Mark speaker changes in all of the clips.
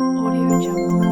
Speaker 1: Audio Jungle.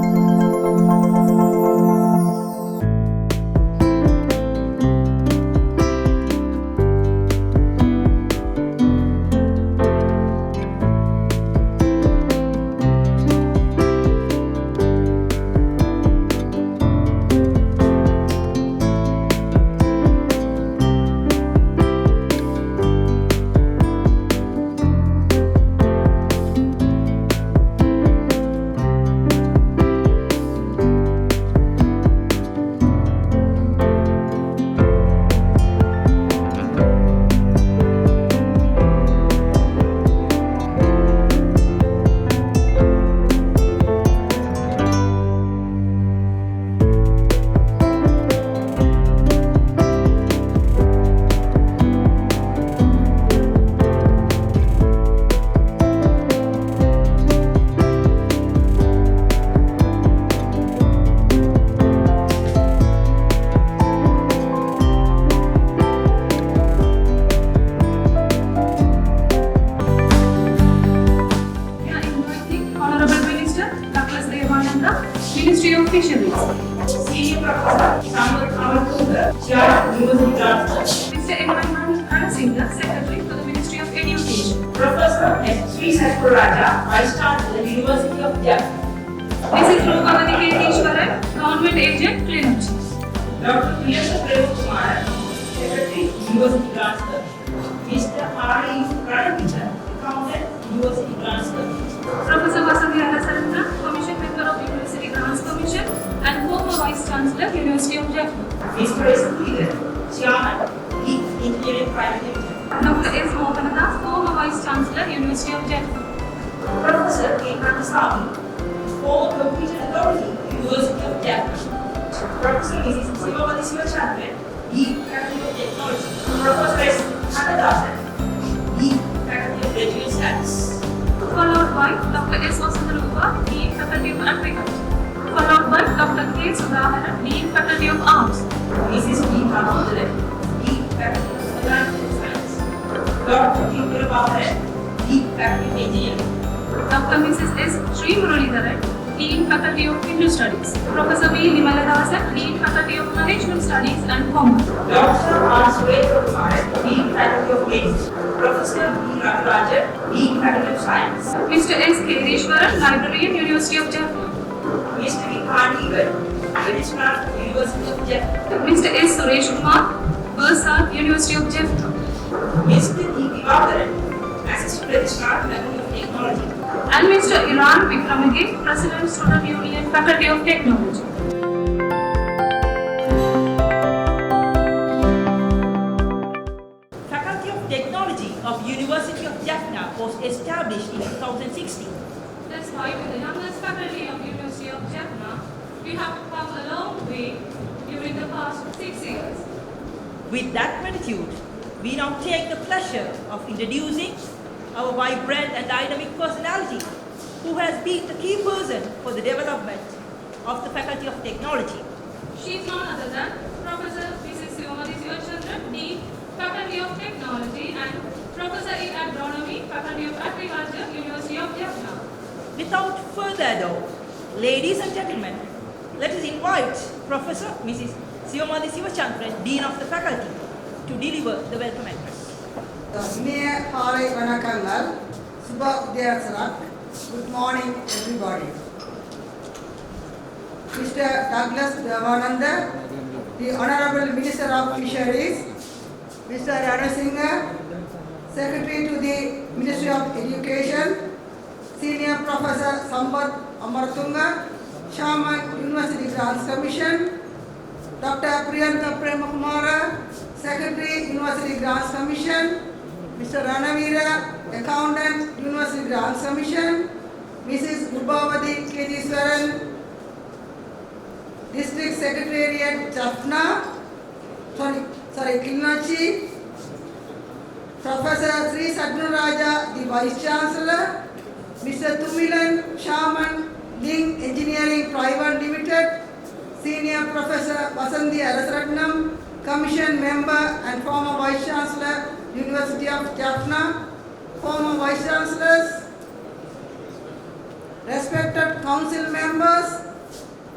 Speaker 2: We are inviting Honorable Minister Douglas Devananda, Ministry of Fisheries.
Speaker 3: Senior Professor Samuel Amatunga, Chair, University Transfer.
Speaker 2: Mr. Emmanuel Karasinghe, Secretary to the Ministry of Education.
Speaker 3: Professor S. Sri Satkar Raja, Vice Chancellor, University of Jaffna.
Speaker 2: Mrs. Rupavati Ketishwaran, Government Agent, Cleanup.
Speaker 3: Dr. Priyasa Premkumar, Secretary, University Transfer. Mr. R. E. Pranavitha, Accountant, University Transfer.
Speaker 2: Professor Vasavi Arasarendra, Commission Member of University Grants Commission and former Vice Chancellor, University of Jaffna.
Speaker 3: Mr. S. Peter, Chairman, Lead Engineering Private Limited.
Speaker 2: Dr. S. Mohanadas, former Vice Chancellor, University of Jaffna.
Speaker 3: Professor K. Kandasamy, former Computer Authority, University of Jaffna. Professor Mrs. Sivamati Sivachandran, Dean Faculty of Technology. Professor S. Hannadasan, Dean Faculty of Graduate Studies.
Speaker 2: Followed by Dr. S. Vasandarupa, Dean Faculty of Agriculture. Followed by Dr. K. Sudhaharan, Dean Faculty of Arts.
Speaker 3: Mrs. P. Thamodaran, Dean Faculty of Mechanical Science. Dr. T. Prabhakaran, Dean Faculty of Engineering.
Speaker 2: Dr. Mrs. S. Sri Muralidharan, Dean Faculty of Hindu Studies. Professor V. Nimaladasan, Dean Faculty of Management Studies and Commerce.
Speaker 3: Dr. R. Surekha Kumaran, Dean Faculty of Medicine. Professor B. Ragarajan, Dean Faculty of Science.
Speaker 2: Mr. S. Kedishwaran, Librarian, University of Jaffna.
Speaker 3: Mr. V. Khandigar, Registrar, University of Jaffna.
Speaker 2: Mr. S. Suresh Kumar, Bursar, University of Jaffna.
Speaker 3: Mr. D. Divakaran, Assistant Registrar, Faculty of Technology.
Speaker 2: And Mr. Iran Vikramage, President, Student Union, Faculty of Technology.
Speaker 3: Faculty of Technology of University of Jaffna was established in 2016.
Speaker 2: That's why with the youngest faculty of University of Jaffna, we have come a long way during the past 6 years.
Speaker 3: With that gratitude, we now take the pleasure of introducing our vibrant and dynamic personality, who has been the key person for the development of the Faculty of Technology.
Speaker 2: She is none other than Professor Mrs. Sivamati Sivachandran, Dean, Faculty of Technology and Professor in Agronomy, Faculty of Agriculture, University of Jaffna.
Speaker 3: Without further ado, ladies and gentlemen, let us invite Professor Mrs. Sivamati Sivachandran, Dean of the Faculty, to deliver the welcome address.
Speaker 4: இனிய காலை வணக்கங்கள் சுப உதயசரக். Good morning everybody. Mr. Douglas Devananda, the Honorable Minister of Fisheries, Mr. Ranasinghe, Secretary to the Ministry of Education, Senior Professor Sampath Amatunga, Chairman University Grants Commission, Dr. Priyanka Premkumara, Secretary University Grants Commission, Mr. Ranavira, Accountant, University Grants Commission, Mrs. Rupavati Ketishwaran, District Secretariat, Jaffna, Kilnachi, Professor Sri Satkar Raja, the Vice Chancellor, Mr. Tumilan Shaman, Link Engineering Private Limited, Senior Professor Vasanthi Arasratnam, Commission Member and former Vice Chancellor, University of Jaffna, former Vice Chancellors, respected council members,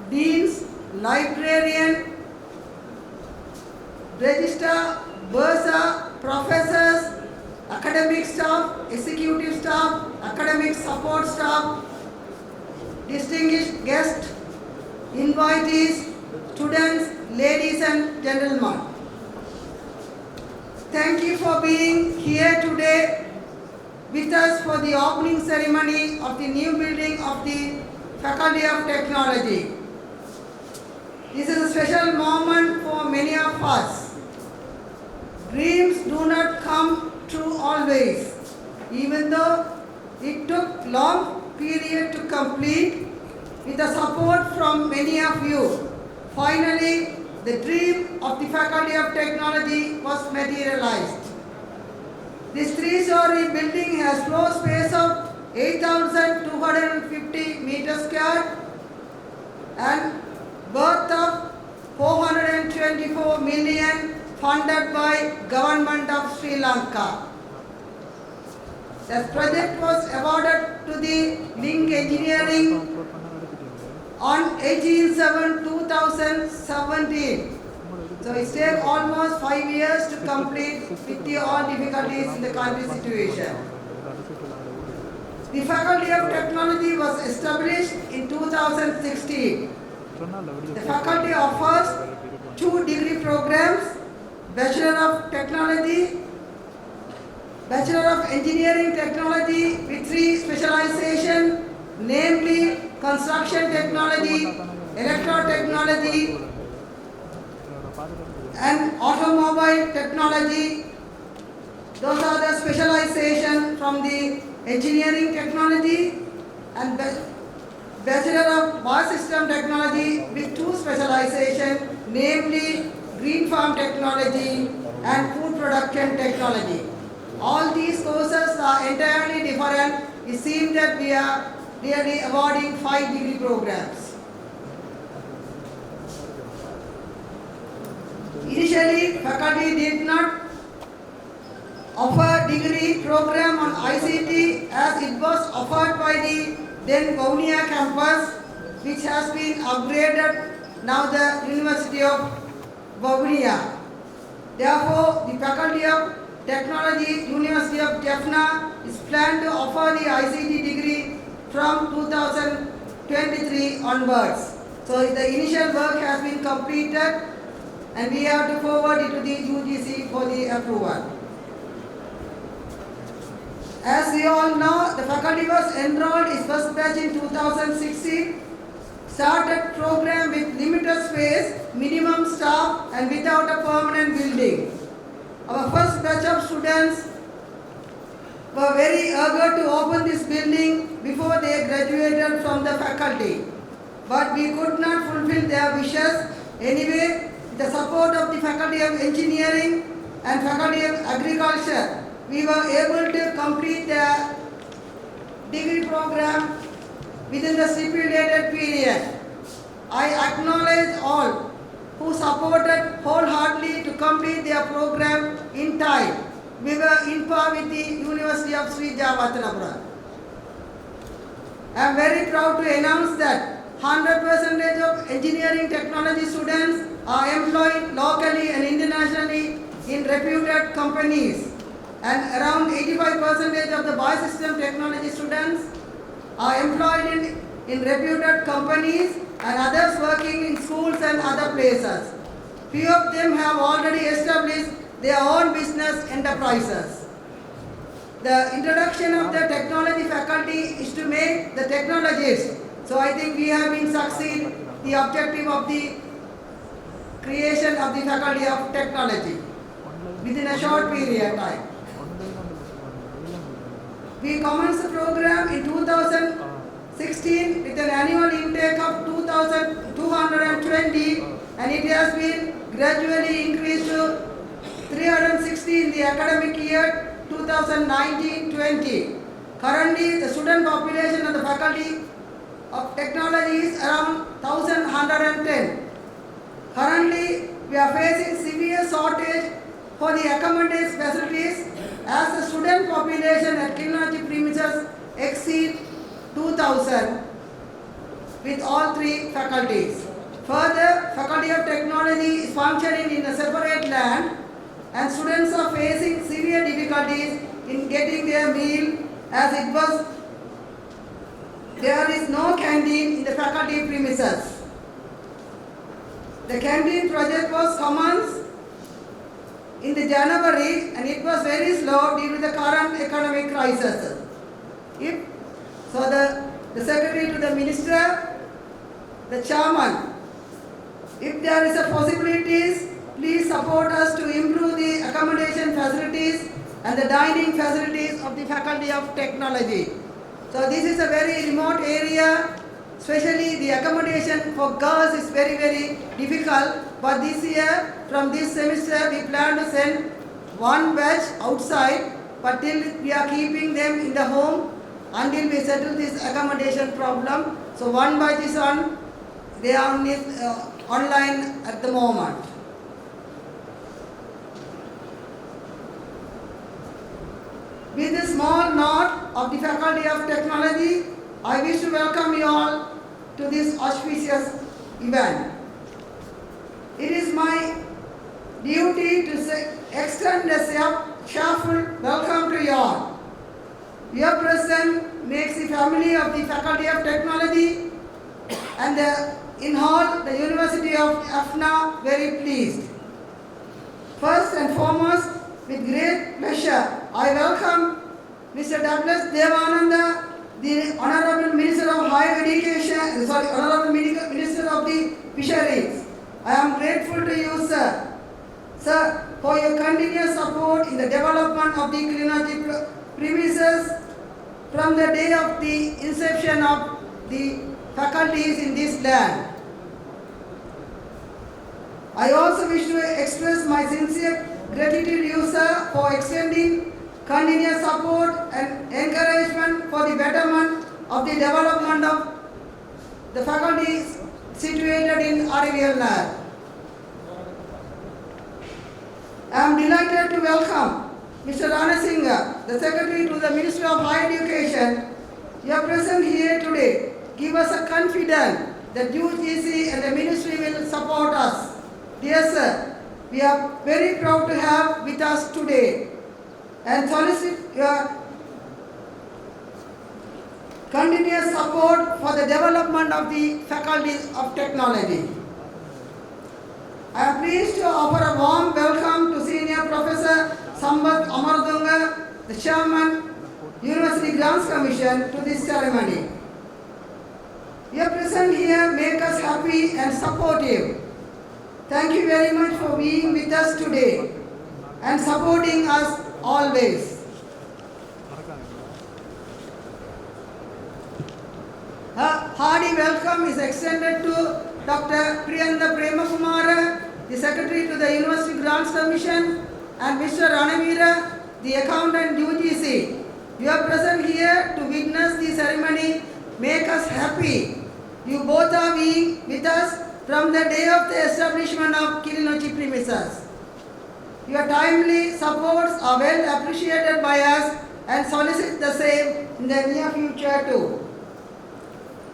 Speaker 4: deans, librarian, registrar, bursar, professors, academic staff, executive staff, academic support staff, distinguished guests, invitees, students, ladies and gentlemen. Thank you for being here today with us for the opening ceremony of the new building of the Faculty of Technology. This is a special moment for many of us. Dreams do not come true always, even though it took long period to complete. With the support from many of you, finally the dream of the Faculty of Technology was materialized. This three-story building has floor space of 8,250 meters square and worth of 424 million funded by Government of Sri Lanka. The project was awarded to the Link Engineering on 18/7/2017. So it takes almost 5 years to complete with the all difficulties in the country situation. The Faculty of Technology was established in 2016. The faculty offers 2 degree programs, Bachelor of Technology, Bachelor of Engineering Technology with 3 specializations, namely Construction Technology, Electrotechnology and Automobile Technology. Those are the specializations from the Engineering Technology, and Bachelor of Biosystem Technology with 2 specializations, namely Green Farm Technology and Food Production Technology. All these courses are entirely different. It seems that we are really awarding 5 degree programs. Initially, faculty did not offer degree program on ICT as it was offered by the then Vavuniya campus, which has been upgraded now the University of Vavuniya. Therefore, the Faculty of Technology, University of Jaffna is planned to offer the ICT degree from 2023 onwards. So the initial work has been completed and we have to forward it to the UGC for the approval. As we all know, the faculty was enrolled its first batch in 2016, started program with limited space, minimum staff and without a permanent building. Our first batch of students were very eager to open this building before they graduated from the faculty. But we could not fulfill their wishes. Anyway, with the support of the Faculty of Engineering and Faculty of Agriculture, we were able to complete the degree program within the stipulated period. I acknowledge all who supported wholeheartedly to complete their program in time. We were in par with the University of Sri Jawatanapura. I am very proud to announce that 100% of engineering technology students are employed locally and internationally in reputed companies, and around 85% of the biosystem technology students are employed in reputed companies and others working in schools and other places. Few of them have already established their own business enterprises. The introduction of the technology faculty is to make the technologists. So I think we have been succeed the objective of the creation of the Faculty of Technology within a short period of time. We commenced the program in 2016 with an annual intake of 2,220 and it has been gradually increased to 360 in the academic year 2019-20. Currently, the student population of the Faculty of Technology is around 1,110. Currently, we are facing severe shortage for the accommodation facilities as the student population at Kilnoji premises exceed 2,000. with all three faculties. Further, Faculty of Technology is functioning in a separate land and students are facing severe difficulties in getting their meal as there is no canteen in the faculty premises. The canteen project was commenced in the January and it was very slow due to the current economic crisis. The Secretary to the Minister, the Chairman, if there is a possibilities, please support us to improve the accommodation facilities and the dining facilities of the Faculty of Technology. So this is a very remote area, especially the accommodation for girls is very, very difficult. But this year, from this semester, we plan to send one batch outside, but till we are keeping them in the home until we settle this accommodation problem. So one batch is on, they are online at the moment. With this small note of the Faculty of Technology, I wish to welcome you all to this auspicious event. It is my duty to extend a cheerful welcome to you all. Your presence makes the family of the Faculty of Technology and in whole the University of AFNA very pleased. First and foremost, with great pleasure, I welcome Mr. Douglas Devananda, the Honorable Minister of Higher Education, Honorable Minister of the Fisheries. I am grateful to you, sir, for your continuous support in the development of the Kilinochty premises from the day of the inception of the faculties in this land. I also wish to express my sincere gratitude to you, sir, for extending continuous support and encouragement for the betterment of the development of the faculties situated in Aravial Land. I am delighted to welcome Mr. Rana Singha, the Secretary to the Ministry of Higher Education. Your presence here today give us a confidence that UGC and the Ministry will support us. Dear sir, we are very proud to have with us today and solicit your continuous support for the development of the Faculty of Technology. I am pleased to offer a warm welcome to Senior Professor Sambat Amardunga, the Chairman, University Grants Commission, to this ceremony. Your presence here makes us happy and supportive. Thank you very much for being with us today and supporting us always. A hearty welcome is extended to Dr. Priyanda Premakumara, the Secretary to the University Grants Commission, and Mr. Ranavira, the Accountant UGC. You are present here to witness the ceremony. Make us happy. You both are being with us from the day of the establishment of Kilinochty premises. Your timely supports are well appreciated by us and solicit the same in the near future too.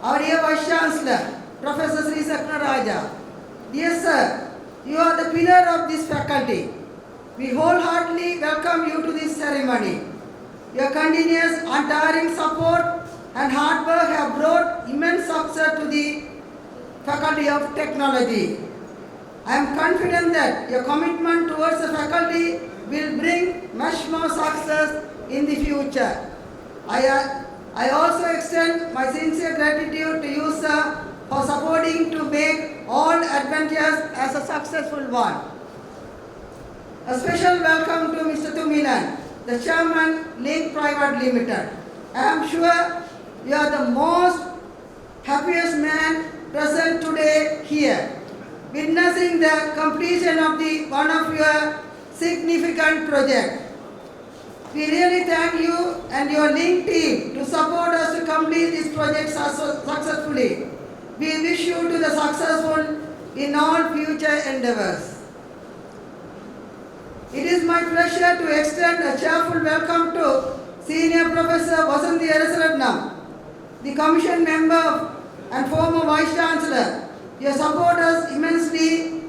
Speaker 4: Our dear Vice Chancellor, Professor Sri Saknaraja, dear sir, you are the pillar of this faculty. We wholeheartedly welcome you to this ceremony. Your continuous, untiring support and hard work have brought immense success to the Faculty of Technology. I am confident that your commitment towards the faculty will bring much more success in the future. I also extend my sincere gratitude to you, sir, for supporting to make all adventures as a successful one. A special welcome to Mr. Tumilan, the Chairman, Link Private Limited. I am sure you are the most happiest man present today here, witnessing the completion of one of your significant project. We really thank you and your Link team to support us to complete this project successfully. We wish you to the successful in all future endeavors. It is my pleasure to extend a cheerful welcome to Senior Professor Vasanthi Arasaratnam, the Commission Member and former Vice Chancellor. Your support us immensely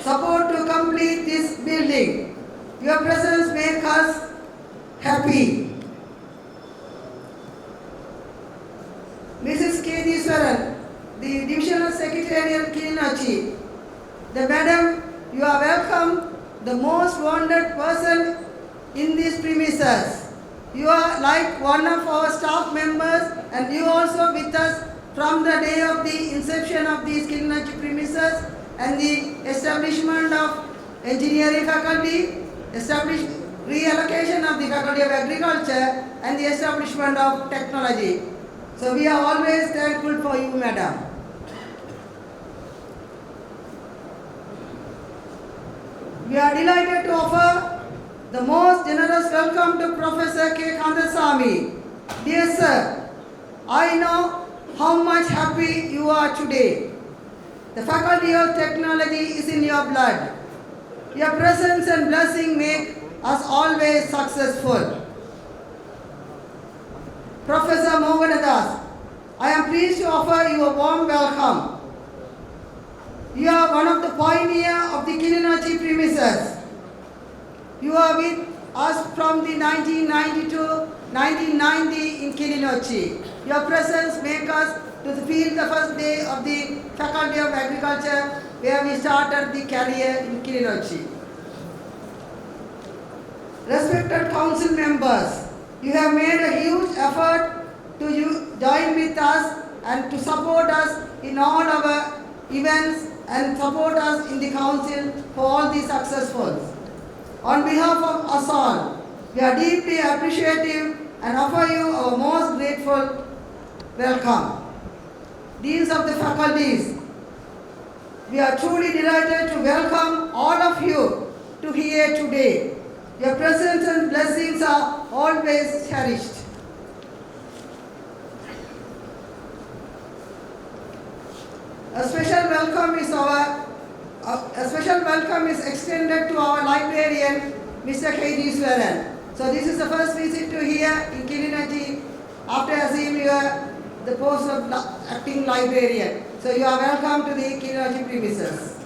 Speaker 4: support to complete this building. Your presence makes us happy. Mrs. K. Swaran, the Divisional Secretariat Kilinochchi. The Madam, you are welcome, the most wanted person in these premises. You are like one of our staff members and you also with us from the day of the inception of these Kilinochchi premises and the establishment of engineering faculty, reallocation of the faculty of agriculture and the establishment of technology. So we are always thankful for you, Madam. We are delighted to offer the most generous welcome to Professor K. Kandasamy. Dear sir, I know how much happy you are today. The Faculty of Technology is in your blood. Your presence and blessing make us always successful. Professor Moganadas, I am pleased to offer you a warm welcome. You are one of the pioneers of the Kilinochchi premises. You are with us from the 1990 in Kilinochchi. Your presence makes us to feel the first day of the Faculty of Agriculture where we started the career in Kilinochchi. Respected council members, you have made a huge effort to join with us and to support us in all our events and support us in the council for all the successfuls. On behalf of us all, we are deeply appreciative and offer you our most grateful welcome. Deans of the faculties, we are truly delighted to welcome all of you to here today. Your presence and blessings are always cherished. A special welcome is extended to our librarian, Mr. K.D. Swaran. So this is the first visit to here in Kilinochchi after assuming the post of acting librarian. So you are welcome to the Kilinochchi premises.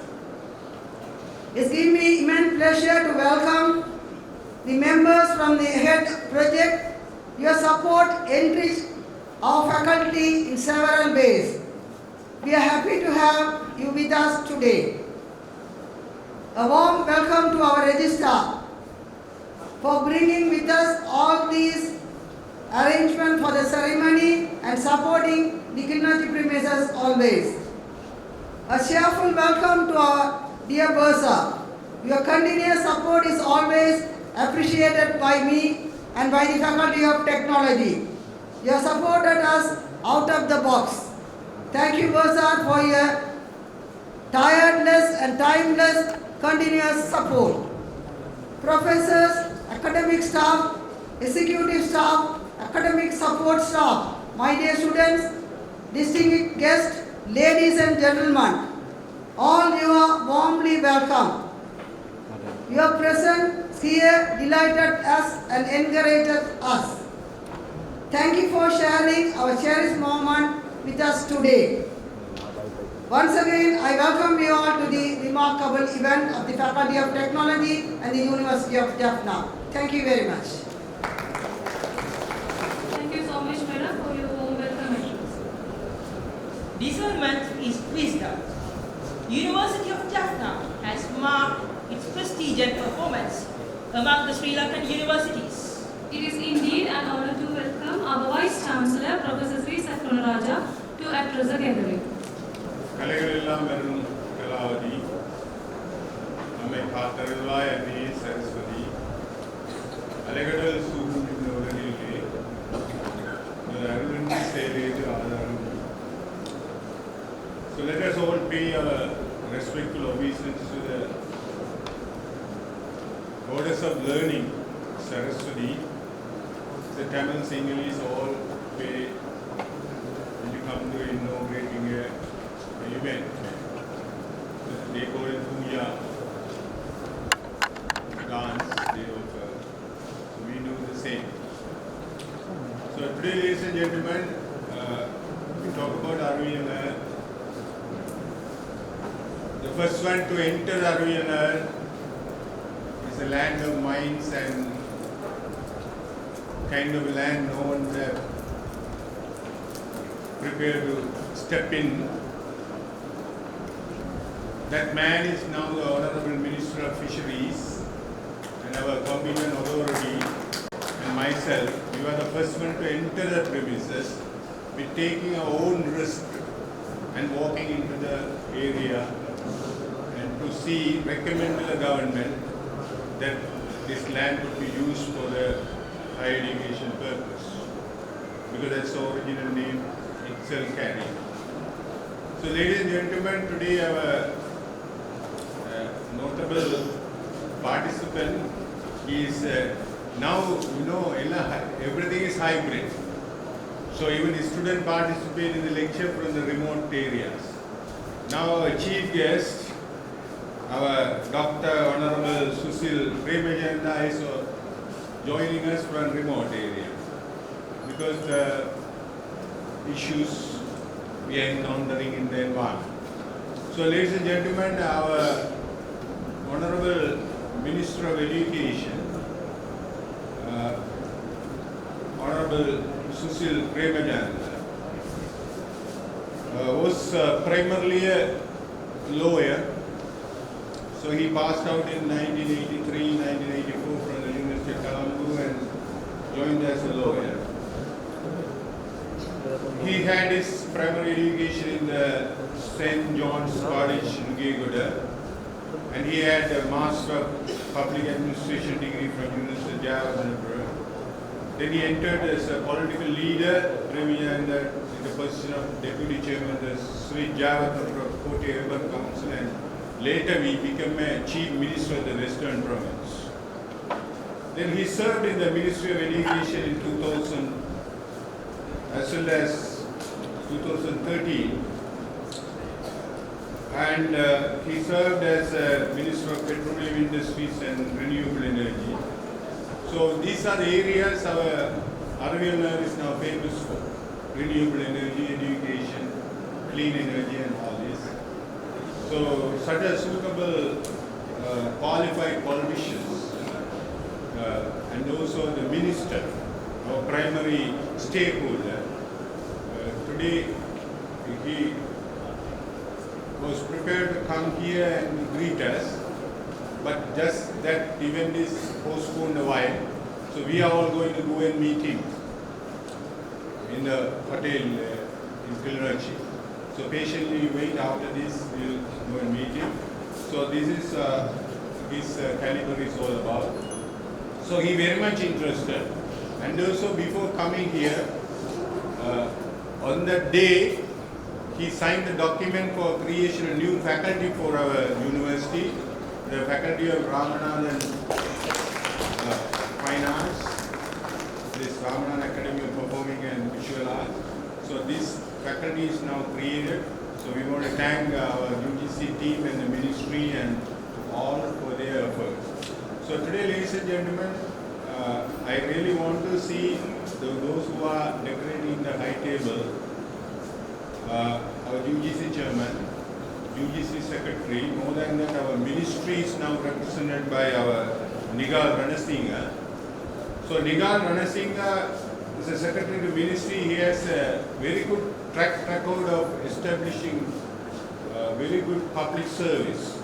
Speaker 4: It's given me immense pleasure to welcome the members from the head project. Your support enriched our faculty in several ways. We are happy to have you with us today. A warm welcome to our registrar for bringing with us all these arrangements for the ceremony and supporting the Kilinochchi premises always. A cheerful welcome to our dear Bursa. Your continuous support is always appreciated by me and by the Faculty of Technology. You have supported us out of the box. Thank you, Bursa, for your tireless and timeless continuous support. Professors, academic staff, executive staff, academic support staff, my dear students, distinguished guests, ladies and gentlemen, all you are warmly welcome. Your presence here delighted us and encouraged us. Thank you for sharing our cherished moment with us today. Once again, I welcome you all to the remarkable event of the Faculty of Technology and the University of Jaffna. Thank you very much.
Speaker 2: Thank you so much, Madam, for your warm welcome address.
Speaker 3: Discernment is wisdom. University of Jaffna has marked its prestige and performance among the Sri Lankan universities.
Speaker 2: It is indeed an honor to welcome our Vice Chancellor, Professor Sri Sakunaraja, to address the gathering.
Speaker 5: கலைகளெல்லாம் வரும் கலாவதி நம்மை காத்தருள்வாய் அன்னையே சரஸ்வதி அலைகடல் சூடும் இந்த உலகிலே ஒரு அருளின்றி செயலேது ஆதாரம். So let us all pay our respectful obeisance to the goddess of learning, Saraswati. The Tamil Sinhalese all pay when you come to inaugurating a event. They call it Puja dance, they offer. So we do the same. So today, ladies and gentlemen, first one to enter Araviyanar is a land of mines and kind of land no one prepared to step in. That man is now the Honorable Minister of Fisheries, and our competent authority and myself, we were the first one to enter the premises with taking our own risk and walking into the area and to see, recommend to the government that this land would be used for the higher education purpose, because that's the original name itself carried. So ladies and gentlemen, today our notable participant is now, you know, everything is hybrid. So even the student participate in the lecture from the remote areas. Now our chief guest, our Dr. Honorable Susil Premajanda is joining us from remote area because the issues we are encountering in the environment. So ladies and gentlemen, our Honorable Minister of Education, Honorable Susil Premajanda, was primarily a lawyer. So he passed out in 1983, 1984 from the University of Colombo and joined as a lawyer. He had his primary education in the St. John's College in Geguda, and he had a Master of Public Administration degree from University of Jawaharlal. Then he entered as a political leader, in the position of Deputy Chairman of the Sri Jawaharlal Kotte Urban Council, and later he became a Chief Minister of the Western Province. Then he served in the Ministry of Education in 2000 as well as 2013. And he served as Minister of Petroleum Industries and Renewable Energy. So these are the areas our Araviyanar is now famous for: renewable energy, education, clean energy, and all this. So such a suitable, qualified politicians, and also the minister, our primary stakeholder. Today he was prepared to come here and greet us, but just that event is postponed a while. So we are all going to go and meet him in the hotel in Kilrachi. So patiently wait, after this we'll go and meet him. So this is his caliber is all about. So he very much interested, and also before coming here, on that day he signed the document for creation of new faculty for our university, the Faculty of Ramanathan Fine Arts, this Ramanathan Academy of Performing and Visual Arts. So this faculty is now created. So we want to thank our UGC team and the ministry and all for their efforts. So today, ladies and gentlemen, I really want to see those who are decorating the high table. Our UGC chairman, UGC secretary, more than that our ministry is now represented by our Nigal Ranasinghe. So Nigal Ranasinghe is a secretary to ministry. He has a very good track record of establishing very good public service.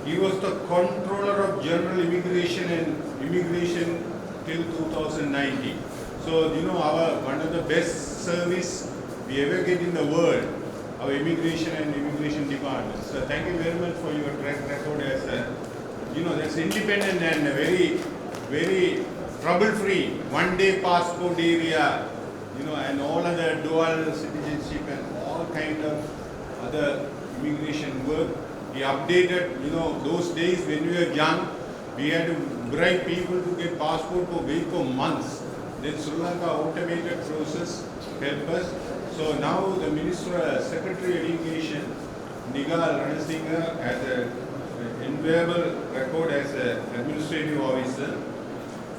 Speaker 5: He was the controller of general immigration and immigration till 2019. So you know, one of the best service we ever get in the world, our immigration and immigration department. So thank you very much for your track record as a, you know, that's independent and very, very trouble-free, one-day passport area, you know, and all other dual citizenship and all kind of other immigration work. He updated, you know, those days when we were young, we had to bribe people to get passport for wait for months. Then Sri Lanka automated process helped us. So now the Minister, Secretary of Education, Nigal Ranasinghe, has an enviable record as an administrative officer,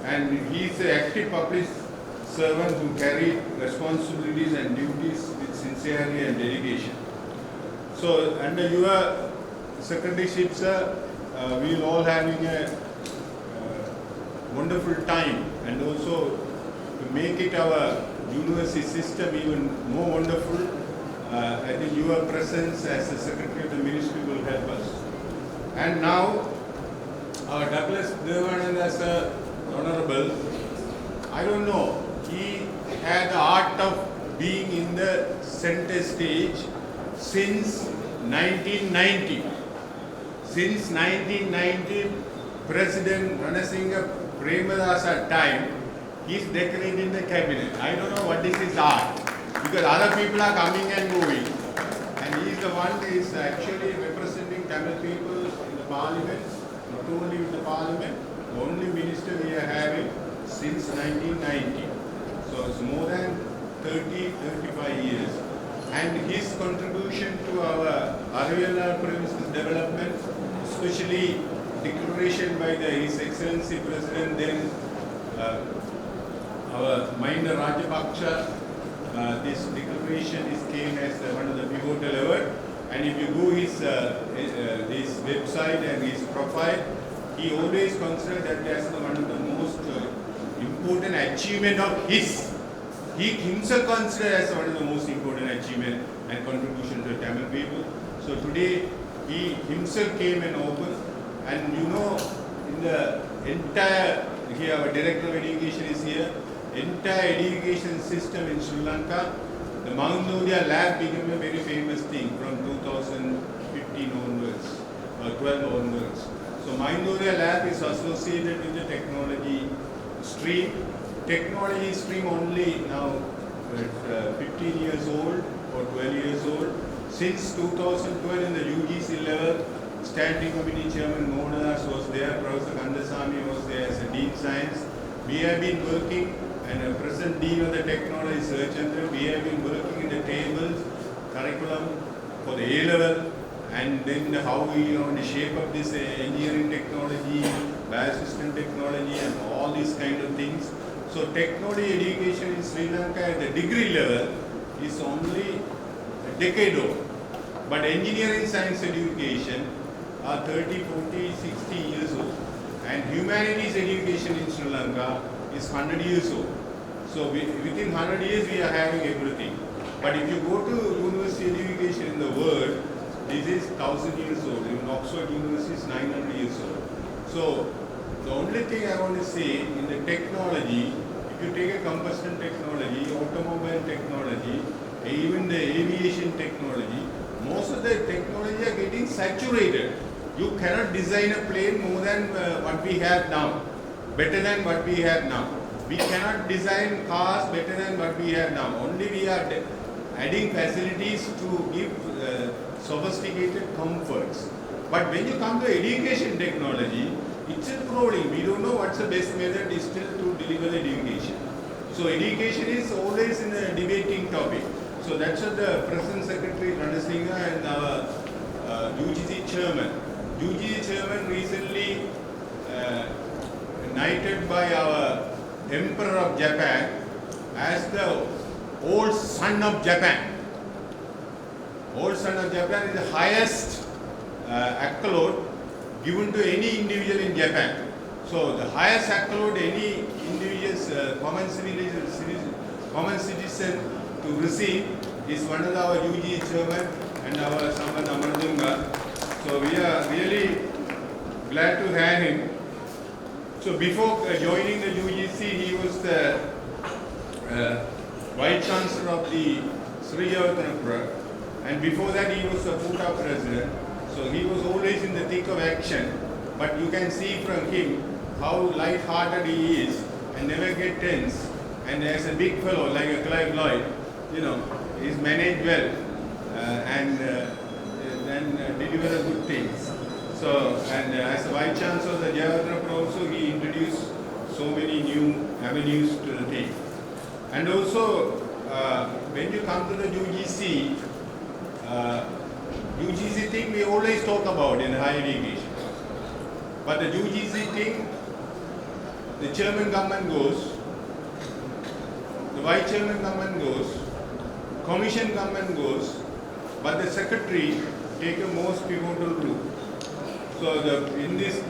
Speaker 5: and he is an active public servant who carried responsibilities and duties with sincerity and dedication. So under your secretaryships, we'll all having a wonderful time, and also to make it our university system even more wonderful. I think your presence as the Secretary of the Ministry will help us. And now, our Douglas Devanand as a honorable, I don't know, he had the art of being in the center stage since 1990. Since 1990, President Ranasinghe Premadasa time, he's decorating the cabinet. I don't know what is his art, because other people are coming and going. And he's the one who is actually representing Tamil people in the parliament, not only in the parliament, the only minister we are having since 1990. So it's more than 35 years. And his contribution to our Arivela premises development, especially declaration by His Excellency President then, our Mahinda Rajapaksa, this declaration came as one of the pivotal ever. And if you go his this website and his profile, he always considered that as one of the most important achievement of his. He himself considered as one of the most important achievement and contribution to Tamil people. So today he himself came and opened, and you know, in the entire, here our Director of Education is here, entire education system in Sri Lanka, the Mount Nodia lab became a very famous thing from 2015 onwards, or 12 onwards. So Mount Nodia lab is associated with the technology stream. Technology stream only now 15 years old or 12 years old. Since 2012 in the UGC level, Standing Committee Chairman Mohanas was there, Professor Kandasamy was there as a Dean Science. We have been working, and present Dean of the Technology Research Center, we have been working in the tables, curriculum for the A level, and then how we want to shape up this engineering technology, biosystem technology, and all these kind of things. So technology education in Sri Lanka at the degree level is only a decade old. But engineering science education are 30, 40, 60 years old. And humanities education in Sri Lanka is 100 years old. So within 100 years we are having everything. But if you go to university education in the world, this is 1000 years old. In Oxford University is 900 years old. So the only thing I want to say in the technology, if you take a combustion technology, automobile technology, even the aviation technology, most of the technology are getting saturated. You cannot design a plane more than what we have now, better than what we have now. We cannot design cars better than what we have now. Only we are adding facilities to give sophisticated comforts. But when you come to education technology, it's still crawling. We don't know what's the best method is still to deliver the education. So education is always in a debating topic. So that's what the President Secretary Ranasinghe and our UGC Chairman. UGC Chairman recently knighted by our Emperor of Japan as the old son of Japan. Old son of Japan is the highest accolade given to any individual in Japan. So the highest accolade any individual's common citizen to receive is one of our UG chairman and our Samad Amarjunga. So we are really glad to have him. So before joining the UGC, he was the Vice Chancellor of the Sri Jayawardena, and before that he was the PUTA President. So he was always in the thick of action, but you can see from him how light-hearted he is and never get tense. And as a big fellow like a Clive Lloyd, you know, he's managed well and deliver good things. So, and as a Vice Chancellor of the Jayawardena also, he introduced so many new avenues to the thing. And also, when you come to the UGC, UGC thing we always talk about in higher education. But the UGC thing, the chairman government goes, the vice chairman government goes, commission government goes, but the secretary take a most pivotal role. So in this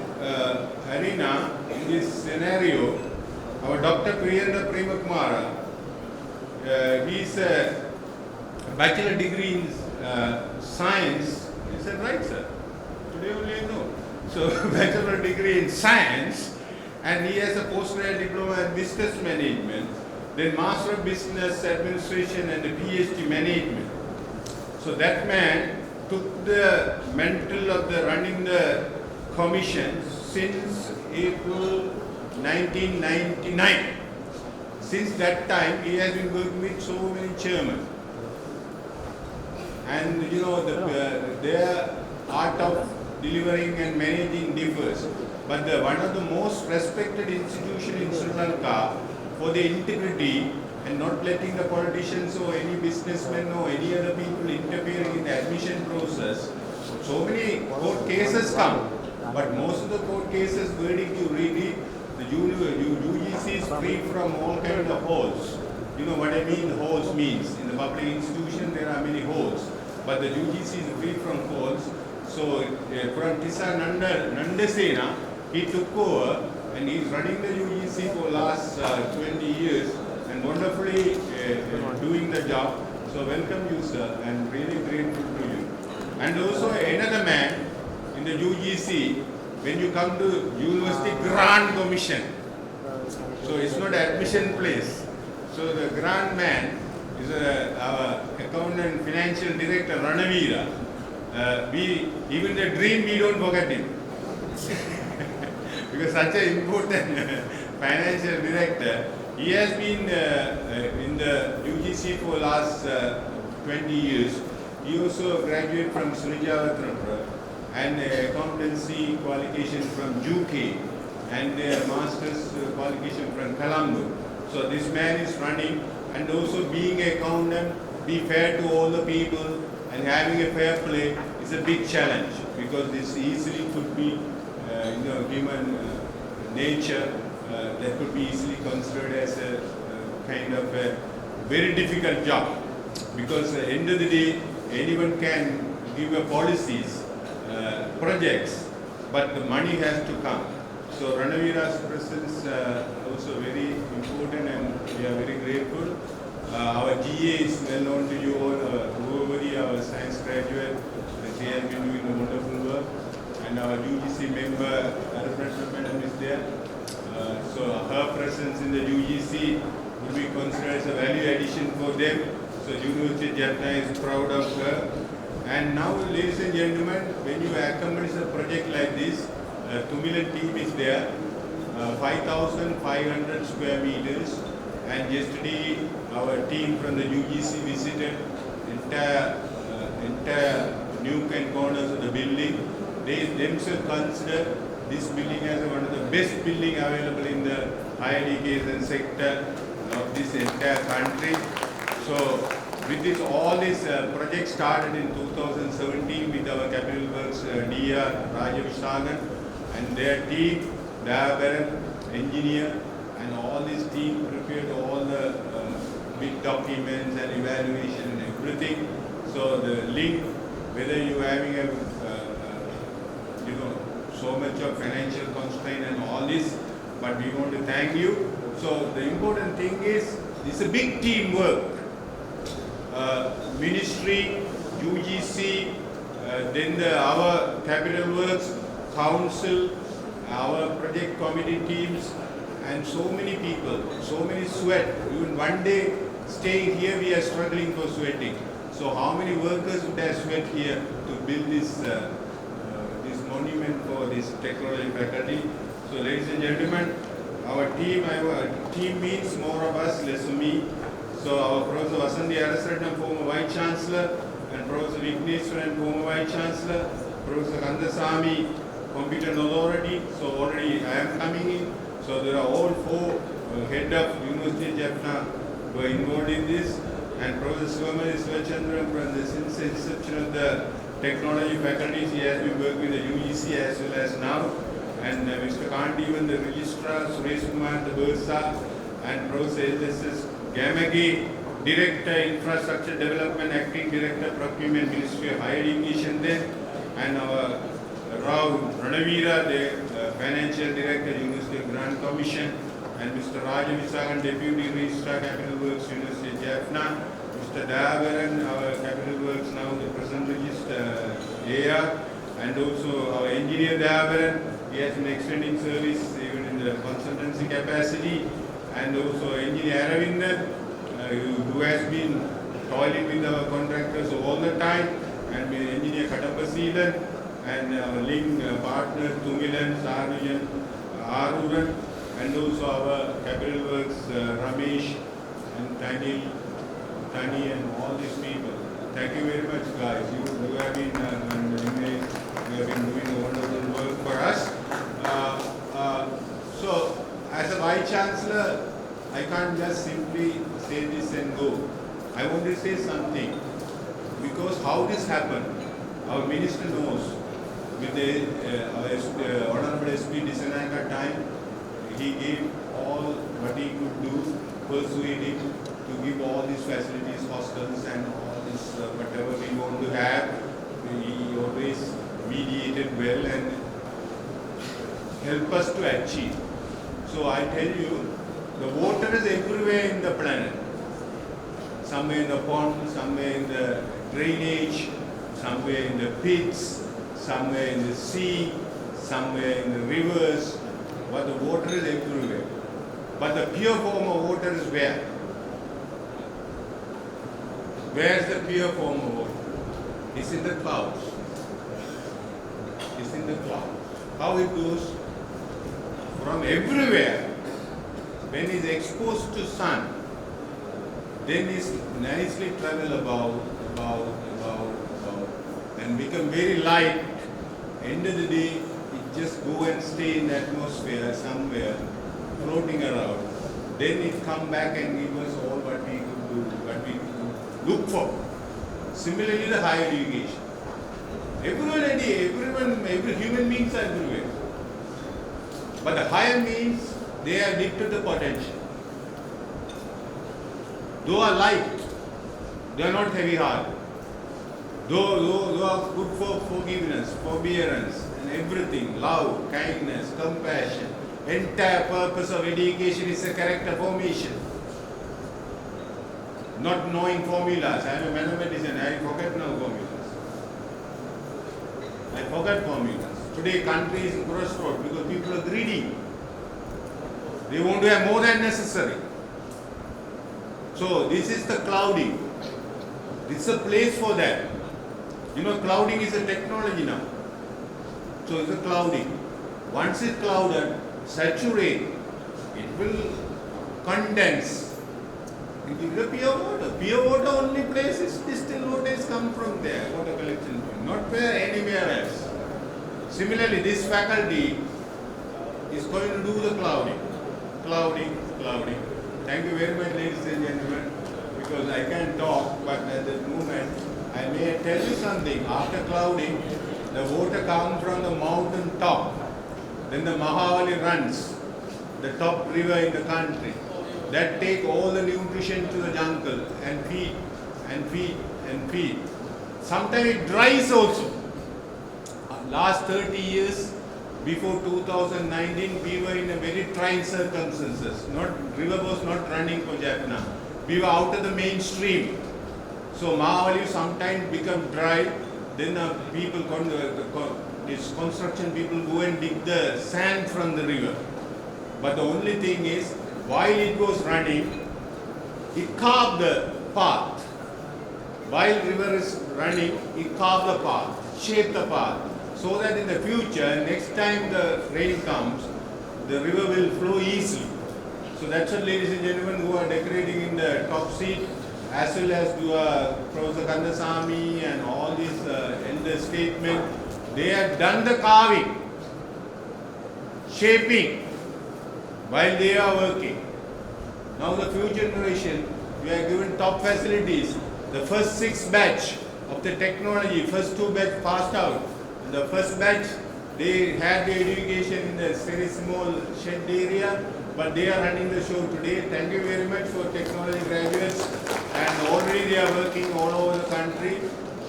Speaker 5: arena, in this scenario, our Dr. Priyanda Premakumara, he is a bachelor degree in science. Is that right, sir? Today only I know. So bachelor degree in science, and he has a postgraduate diploma in business management, then master of business administration and a PhD management. So that man took the mantle of the running the commission since April 1999. Since that time, he has been working with so many chairmen. And you know, their art of delivering and managing differs. But one of the most respected institutions in Sri Lanka for the integrity and not letting the politicians or any businessmen or any other people interfering in the admission process. So many court cases come, but most of the court cases verdict you read it, the UGC is free from all kind of holes. You know what I mean? Holes means in the public institution there are many holes, but the UGC is free from holes. So from Tisa Nandasena, he took over and he's running the UGC for last 20 years and wonderfully doing the job. So welcome you, sir, and really grateful to you. And also another man in the UGC, when you come to University Grant Commission, so it's not admission place. So the grant man is our accountant financial director, Ranavira. Even the dream, we don't forget him. Because such an important financial director, he has been in the UGC for last 20 years. He also graduated from Sunijavatrapura and accountancy qualification from UK and master's qualification from Colombo. So this man is running, and also being an accountant, be fair to all the people and having a fair play is a big challenge, because this easily could be human nature that could be easily considered as a kind of a very difficult job, because at the end of the day anyone can give a policies, projects, but the money has to come. So Ranavira's presence also very important, and we are very grateful. Our GA is well known to you all, whoever our science graduate, she has been doing a wonderful work. And our UGC member, Arasratnam Madam, is there. So her presence in the UGC will be considered as a value addition for them. So University of Jaffna is proud of her. And now, ladies and gentlemen, when you accomplish a project like this, Tumilan team is there, 5,500 square meters. And yesterday, our team from the UGC visited entire nook and corners of the building. They themselves consider this building as one of the best building available in the higher education sector of this entire country. So with this, all this project started in 2017 with our Capital Works DR Rajavishagan and their team, Diabaran, engineer, and all this team prepared all the big documents and evaluation and everything. So the link, whether you having a so much of financial constraint and all this, but we want to thank you. So the important thing is, it's a big teamwork. Ministry, UGC, then our Capital Works, Council, our project committee teams, and so many people, so many sweat. Even one day staying here, we are struggling for sweating. So how many workers would have sweat here to build this monument for this technology faculty? So ladies and gentlemen, our team means more of us, less of me. So our Professor Vasanthi Arasratnam, former Vice Chancellor, and Professor Vigneswaran, former Vice Chancellor, Professor Kandasamy, Competent Authority. So already I am coming in. So there are all four head of University of Jaffna who are involved in this, and Professor Sivamani Sivachandran from the since inception of the technology faculties, he has been working with the UGC as well as now, and Mr. Kandivan, the registrar, Suresh Kumar, the Bursa, and Professor LSS Gamagi, Director Infrastructure Development, Acting Director Procurement, Ministry of Higher Education then, and our Rao Ranavira, the Financial Director, University of Grant Commission, and Mr. Raja Visagan, Deputy Registrar, Capital Works, University of Jaffna, Mr. Davaran, our Capital Works now the present Registrar AR, and also our Engineer Davaran. He has been extending service even in the consultancy capacity, and also Engineer Aravindan, who has been toiling with our contractors all the time, and Engineer Katapasilan, and our link partners Tumilan, Sarujan, Aruran, and also our Capital Works Ramesh and Tani, and all these people. Thank you very much, guys. You have been doing a wonderful work for us. So, as a Vice Chancellor, I can't just simply say this and go. I want to say something, because how this happened, our minister knows. With the Honorable SP Disanayaka time, he gave all what he could do, persuading to give all these facilities, hostels and all this, whatever we want to have. He always mediated well and helped us to achieve. So I tell you, the water is everywhere in the planet. Somewhere in the pond, somewhere in the drainage, somewhere in the pits, somewhere in the sea, somewhere in the rivers, but the water is everywhere. But the pure form of water is where? Where is the pure form of water? It's in the clouds. It's in the clouds. How it goes? From everywhere. When it's exposed to sun, then it's nicely travel about, and become very light. End of the day, it just go and stay in the atmosphere somewhere, floating around. Then it come back and give us all what we could do, what we could look for. Similarly, the higher education. Every human beings are everywhere. But the higher means they have lifted the potential. Though are light, they are not heavy hearted. Though are good for forgiveness, forbearance, and everything, love, kindness, compassion. Entire purpose of education is a character formation. Not knowing formulas. I am a mathematician, I forget now formulas. I forgot formulas. Today country is in crossroads because people are greedy. They want to have more than necessary. So this is the clouding. This is a place for that. You know, clouding is a technology now. So it's a clouding. Once it's clouded, saturate, it will condense. It gives the pure water. Pure water only places distilled water is come from there, water collection point, not where anywhere else. Similarly, this faculty is going to do the clouding. Clouding. Thank you very much, ladies and gentlemen, because I can talk, but at the moment, I may tell you something. After clouding, the water comes from the mountain top. Then the Mahavali runs, the top river in the country. That take all the nutrition to the jungle and feed. Sometimes it dries also. Last 30 years, before 2019, we were in a very trying circumstances. River was not running for Jaffna. We were out of the mainstream. So Mahavali sometimes become dry. Then people, these construction people go and dig the sand from the river. But the only thing is, while it was running, it carved the path. While river is running, it carved the path, shaped the path. So that in the future, next time the rain comes, the river will flow easily. So that's what, ladies and gentlemen, who are decorating in the top seat, as well as Professor Kandasamy and all these elder statement, they have done the carving, shaping, while they are working. Now the future generation, we are given top facilities. The first 6 batch of the technology, first 2 batch passed out. The first batch, they had the education in the very small shed area, but they are running the show today. Thank you very much for technology graduates. And already they are working all over the country,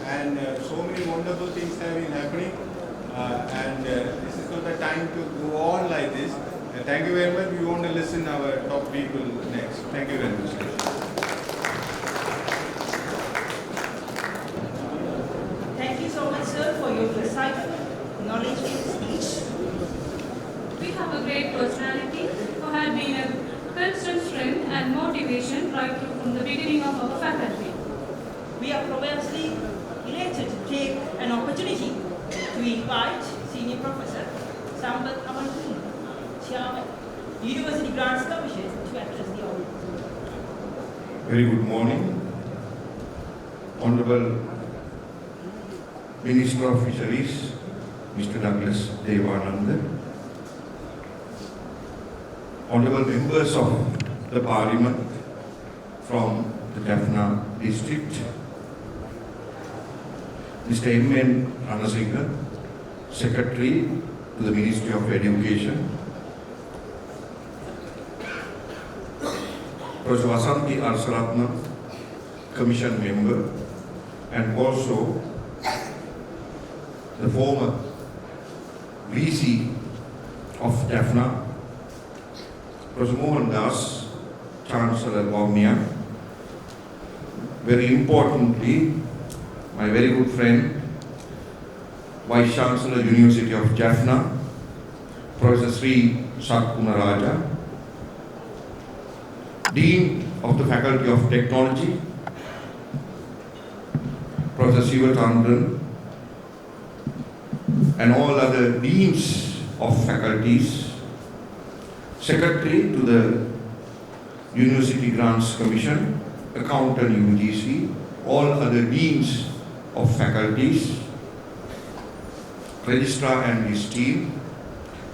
Speaker 5: and so many wonderful things have been happening. This is not the time to go on like this. Thank you very much. We want to listen to our top people next. Thank you very much.
Speaker 3: Thank you so much, sir, for your insightful, knowledgeable speech.
Speaker 2: We have a great personality who had been a constant strength and motivation right through from the beginning of our faculty.
Speaker 3: We are tremendously elated to take an opportunity to invite Senior Professor Sambat Amanpun, Chairman, University Grants Commission, to address the audience.
Speaker 6: Very good morning. Honorable Minister of Fisheries, Mr. Douglas Devananda. Honorable members of the Parliament from the Jaffna district, Mr. M.N. Ranasinghe, Secretary to the Ministry of Education, Professor Vasanthi Arasaratnam, Commission member, and also the former VC of Jaffna, Professor Mohan Das, Chancellor Wamia. Very importantly, my very good friend, Vice Chancellor, University of Jaffna, Professor Sri Satkunaraja, Dean of the Faculty of Technology, Professor Sivatandran, and all other deans of faculties, Secretary to the University Grants Commission, Accountant UGC, all other deans of faculties, Registrar and his team,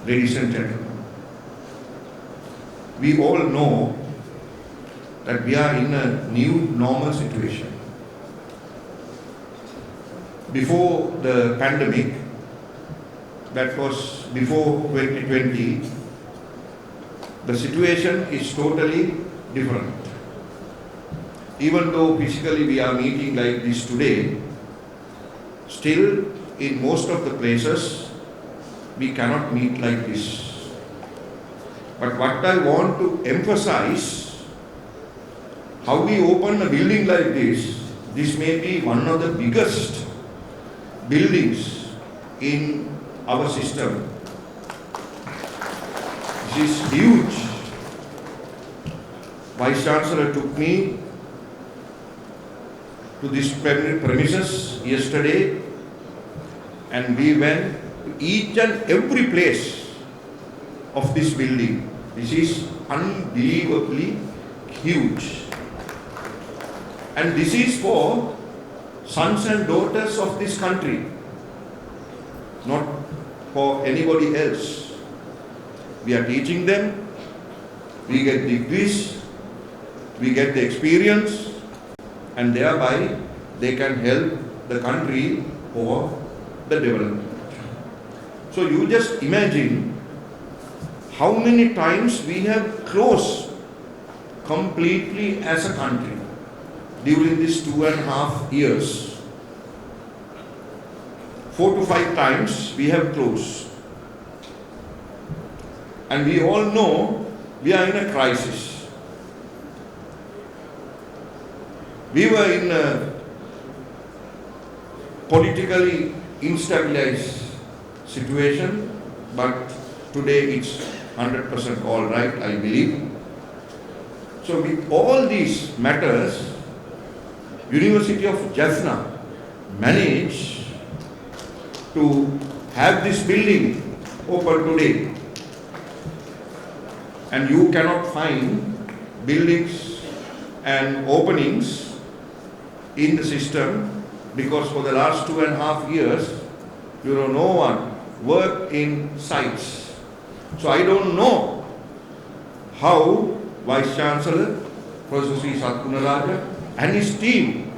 Speaker 6: ladies and gentlemen. We all know that we are in a new normal situation. Before the pandemic, that was before 2020, the situation is totally different. Even though physically we are meeting like this today, still in most of the places we cannot meet like this. But what I want to emphasize, how we open a building like this may be one of the biggest buildings in our system. This is huge. Vice Chancellor took me to this premises yesterday, and we went to each and every place of this building. This is unbelievably huge. And this is for sons and daughters of this country, not for anybody else. We are teaching them, we get degrees, we get the experience, and thereby they can help the country for the development. So you just imagine how many times we have closed completely as a country during these 2.5 years. 4 to 5 times we have closed. And we all know we are in a crisis. We were in a politically instabilized situation, but today it's 100% all right, I believe. So with all these matters, University of Jaffna managed to have this building open today. And you cannot find buildings and openings in the system, because for the last 2.5 years, no one worked in sites. So I don't know how Vice Chancellor, Professor Sri Satkunaraja and his team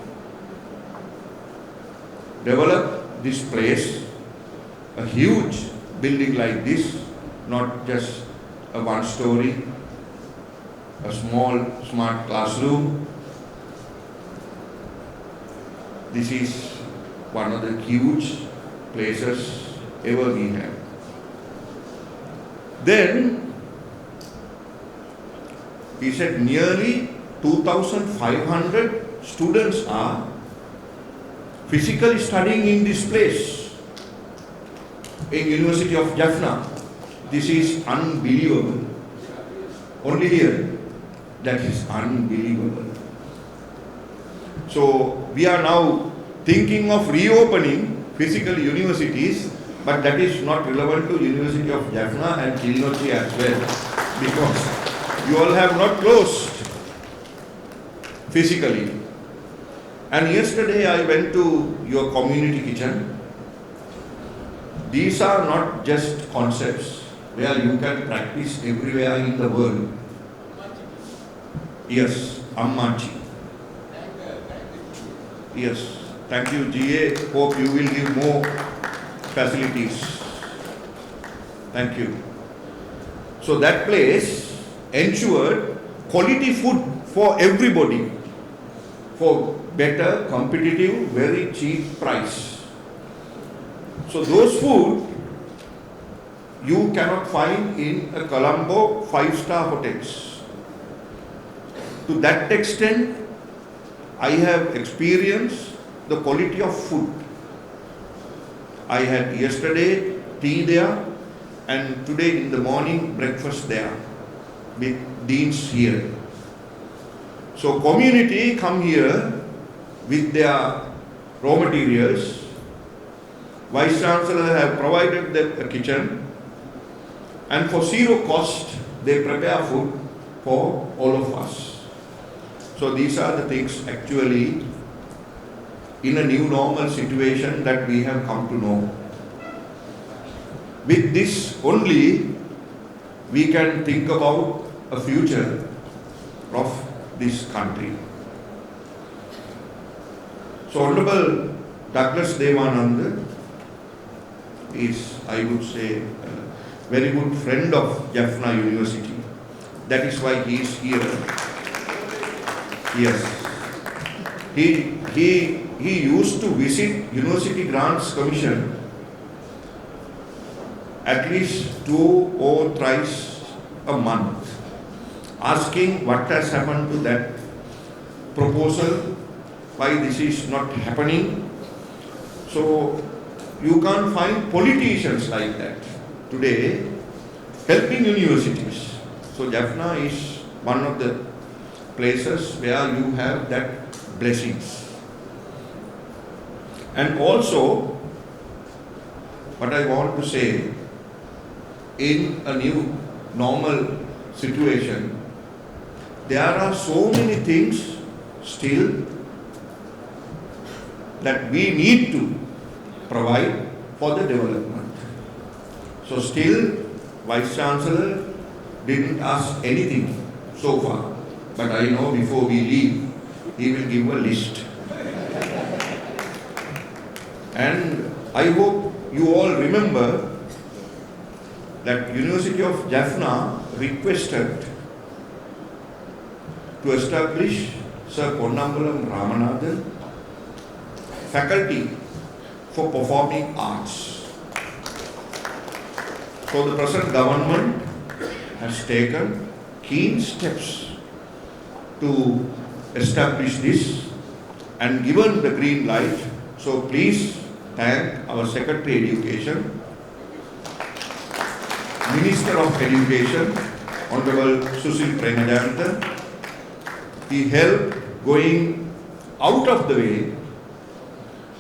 Speaker 6: developed this place, a huge building like this, not just a one-story, a small smart classroom, This is one of the huge places ever we have. Then he said nearly 2,500 students are physically studying in this place in University of Jaffna. This is unbelievable. Only here, that is unbelievable. So we are now thinking of reopening physical universities, but that is not relevant to University of Jaffna and Kilnochi as well, because you all have not closed physically. And yesterday I went to your community kitchen. These are not just concepts where you can practice everywhere in the world. Yes, Ammachi. Yes, thank you GA. Hope you will give more facilities. Thank you. So that place ensured quality food for everybody for better, competitive, very cheap price. So those food you cannot find in a Colombo 5-star hotels. To that extent, I have experienced the quality of food. I had yesterday tea there and today in the morning breakfast there with deans here. So community come here with their raw materials. Vice Chancellor have provided them a kitchen, and for zero cost they prepare food for all of us. So these are the things actually in a new normal situation that we have come to know. With this only we can think about a future of this country. So Honorable Douglas Devanand is, I would say, a very good friend of Jaffna University. That is why he is here. Yes. He used to visit University Grants Commission at least 2 or thrice a month, asking what has happened to that proposal, why this is not happening. So you can't find politicians like that today helping universities. So Jaffna is one of the places where you have that blessings. And also, what I want to say, in a new normal situation, there are so many things still that we need to provide for the development. So still, Vice Chancellor didn't ask anything so far, but I know before we leave, he will give a list. And I hope you all remember that University of Jaffna requested to establish Sir Ponnambalam Ramanathan faculty for performing arts. So the present government has taken keen steps to establish this and given the green light. So please thank our Secretary Education, Minister of Education, Honorable Susil Premajayanta. He helped going out of the way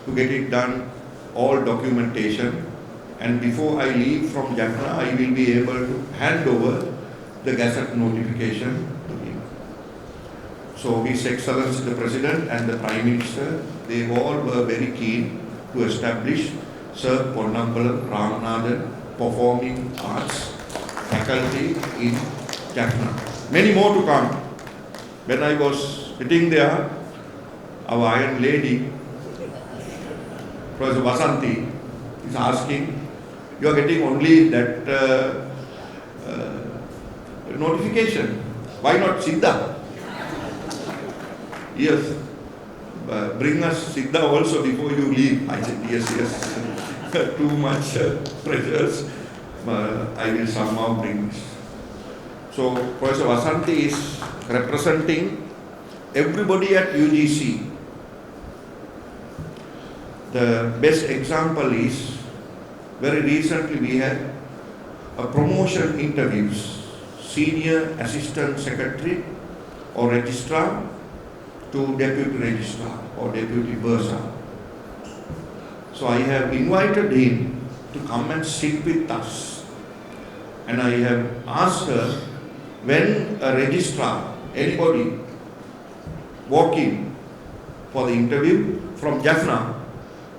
Speaker 6: to get it done, all documentation, and before I leave from Jaffna, I will be able to hand over the Gazette notification to him. So His Excellency the President and the Prime Minister, they all were very keen to establish Sir Ponnambalam Ramanathan Performing Arts Faculty in Jaffna. Many more to come. When I was sitting there, our Iron Lady, Professor Vasanti, is asking, you are getting only that notification. Why not Siddha? Yes. bring us Siddha also before you leave. I said, yes. Too much pressures. I will somehow bring this. So Professor Vasanthi is representing everybody at UGC. The best example is, very recently we had a promotion interviews, senior assistant secretary or registrar to deputy registrar or deputy bursar. So I have invited him to come and sit with us. And I have asked her, when a registrar, anybody walk in for the interview from Jaffna,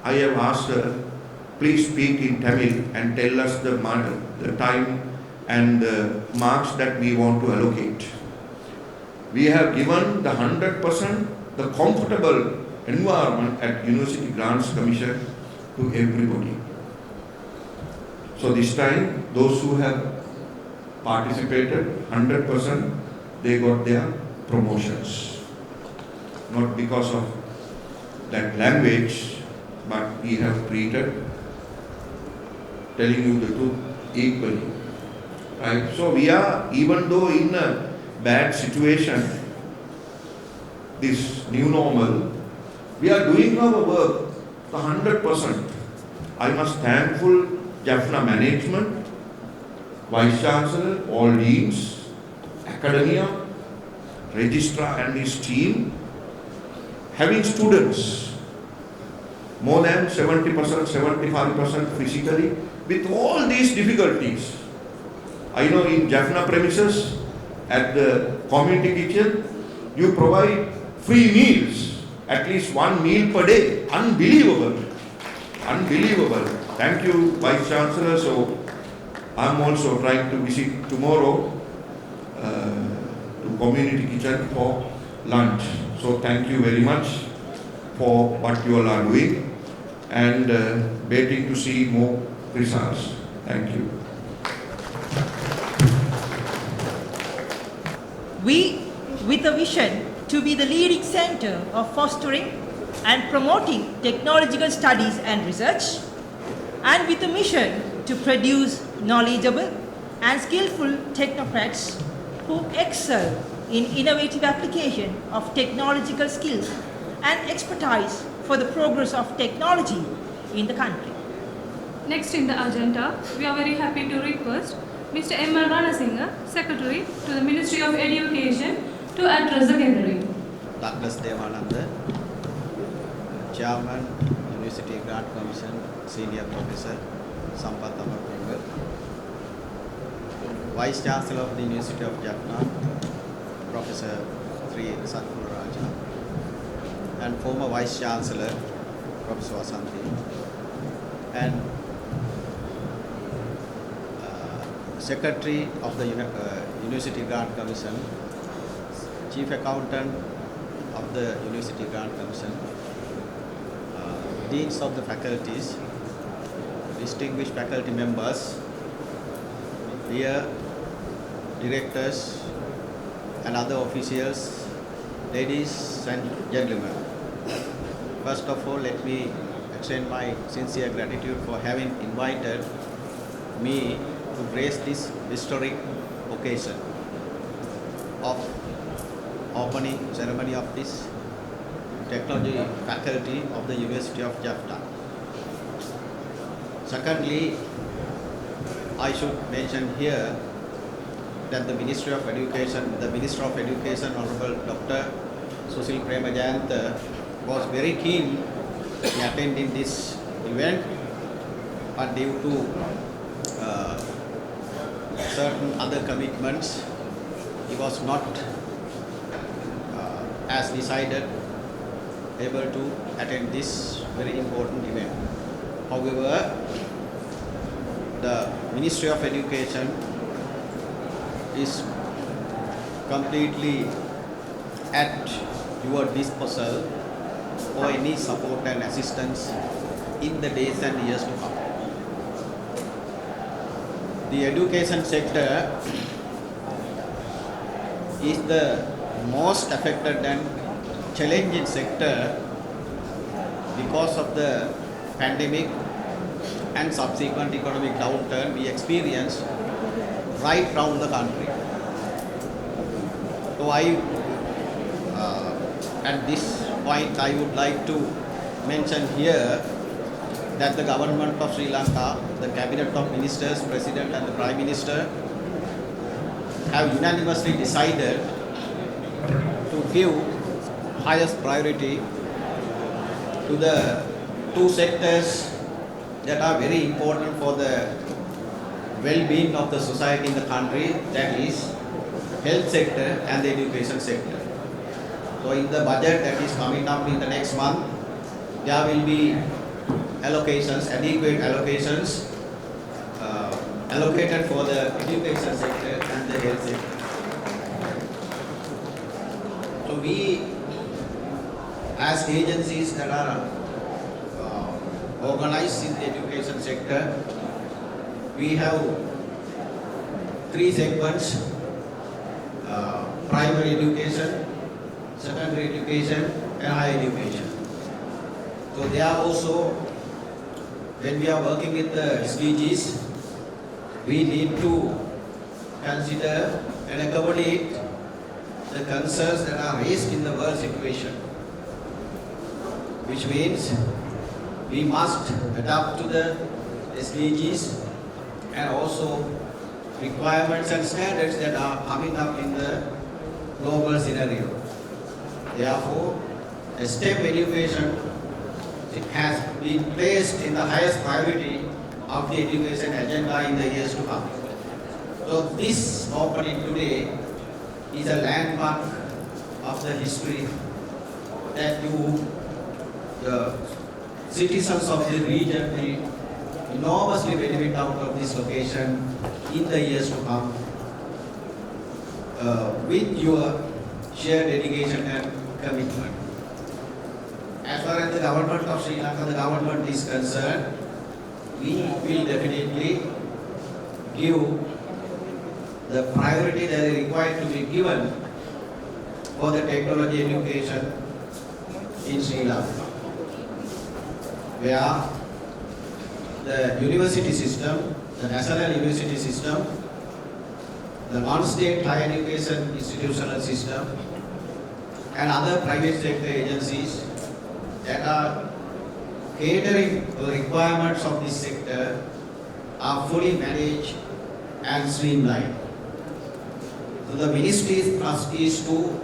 Speaker 6: I have asked her, please speak in Tamil and tell us the time and the marks that we want to allocate. We have given the 100%, the comfortable environment at University Grants Commission to everybody. So this time, those who have participated 100%, they got their promotions. Not because of that language, but we have treated, telling you the truth, equally. Right? So we are, even though in a bad situation, this new normal, we are doing our work 100%. I must thankful Jaffna management, Vice Chancellor, all deans, academia, registrar and his team, having students more than 70%, 75% physically, with all these difficulties. I know in Jaffna premises, at the community kitchen, you provide free meals, at least one meal per day. Unbelievable. Unbelievable. Thank you, Vice Chancellor. So, I'm also trying to visit tomorrow to community kitchen for lunch. So, thank you very much for what you all are doing and waiting to see more results. Thank you.
Speaker 7: We, with a vision to be the leading center of fostering and promoting technological studies and research, and with a mission to produce knowledgeable and skillful technocrats who excel in innovative application of technological skills and expertise for the progress of technology in the country.
Speaker 2: Next in the agenda, we are very happy to request Mr. M.L. Ranasinghe, Secretary to the Ministry of Education, to address the gathering.
Speaker 8: Douglas Devananda, Chairman, University Grant Commission, Senior Professor, Sampath Amartunga, Vice Chancellor of the University of Jaffna, Professor Sri Satguru Raja, and former Vice Chancellor, Professor Vasanthi, and Secretary of the University Grant Commission, Chief Accountant of the University Grant Commission, Deans of the faculties, distinguished faculty members, dear directors and other officials, ladies and gentlemen. First of all, let me extend my sincere gratitude for having invited me to grace this historic occasion of opening ceremony of this technology faculty of the University of Jaffna. Secondly, I should mention here that the Ministry of Education, the Minister of Education, Honorable Dr. Susil Premajayantha, was very keen in attending this event, but due to certain other commitments, he was not as decided able to attend this very important event. However, the Ministry of Education is completely at your disposal for any support and assistance in the days and years to come. The education sector is the most affected and challenging sector because of the pandemic and subsequent economic downturn we experienced right around the country. So at this point I would like to mention here that the government of Sri Lanka, the cabinet of ministers, president and the prime minister have unanimously decided to give highest priority to the two sectors that are very important for the well-being of the society in the country, that is health sector and the education sector. So in the budget that is coming up in the next month, there will be allocations, adequate allocations allocated for the education sector and the health sector. So we, as agencies that are organized in the education sector, we have three segments: primary education, secondary education and higher education. So they are also, when we are working with the SDGs, we need to consider and accommodate the concerns that are raised in the world situation, which means we must adapt to the SDGs and also requirements and standards that are coming up in the global scenario. Therefore, the STEM education, it has been placed in the highest priority of the education agenda in the years to come. So this opening today is a landmark of the history that you, the citizens of the region, will enormously benefit out of this location in the years to come with your shared dedication and commitment. As far as the government of Sri Lanka, the government is concerned, we will definitely give the priority that is required to be given for the technology education in Sri Lanka, where the university system, the national university system, the non-state higher education institutional system, and other private sector agencies that are catering to the requirements of this sector are fully managed and streamlined. So the ministry's thrust is to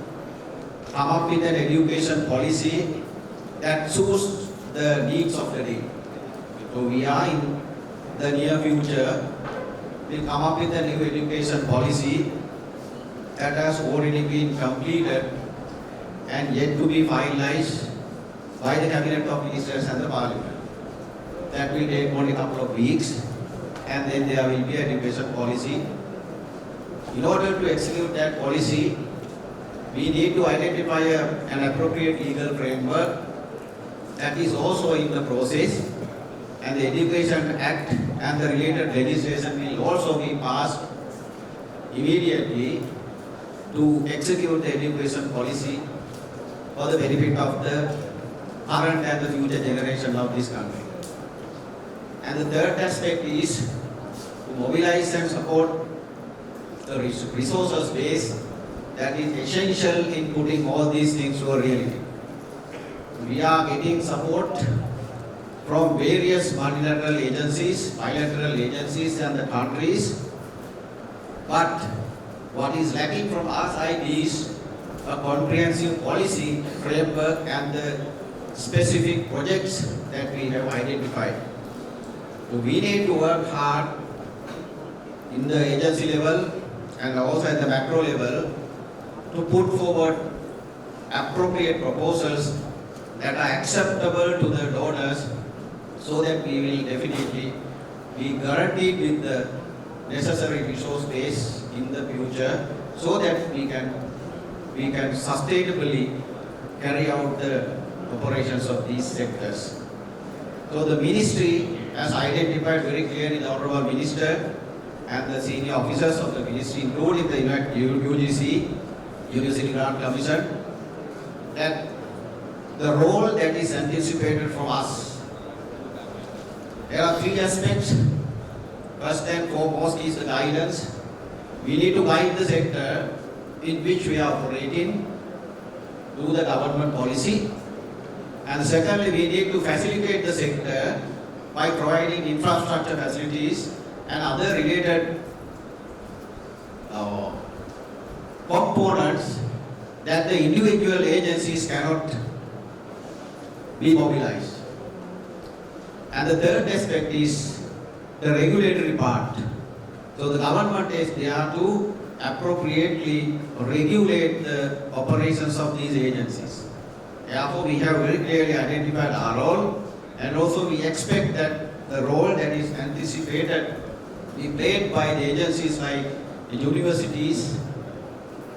Speaker 8: come up with an education policy that suits the needs of the day. So we are in the near future, we'll come up with a new education policy that has already been completed and yet to be finalized by the Cabinet of Ministers and the Parliament. That will take only a couple of weeks, and then there will be an education policy. In order to execute that policy, we need to identify an appropriate legal framework that is also in the process, and the Education Act and the related legislation will also be passed immediately to execute the education policy for the benefit of the current and the future generation of this country. And the third aspect is to mobilize and support the resources base that is essential in putting all these things to a reality. We are getting support from various multilateral agencies, bilateral agencies and the countries, but what is lacking from our side is a comprehensive policy framework and the specific projects that we have identified. So we need to work hard in the agency level and also at the macro level to put forward appropriate proposals that are acceptable to the donors, so that we will definitely be guaranteed with the necessary resource base in the future, so that we can sustainably carry out the operations of these sectors. So the ministry has identified very clearly, the Honorable Minister and the senior officers of the ministry, including the UGC, University Grant Commission, that the role that is anticipated from us. There are three aspects. First and foremost is the guidance. We need to guide the sector in which we are operating to the government policy. And secondly, we need to facilitate the sector by providing infrastructure facilities and other related components that the individual agencies cannot be mobilized. And the third aspect is the regulatory part. So the government is there to appropriately regulate the operations of these agencies. Therefore, we have very clearly identified our role, and also we expect that the role that is anticipated be played by the agencies like the universities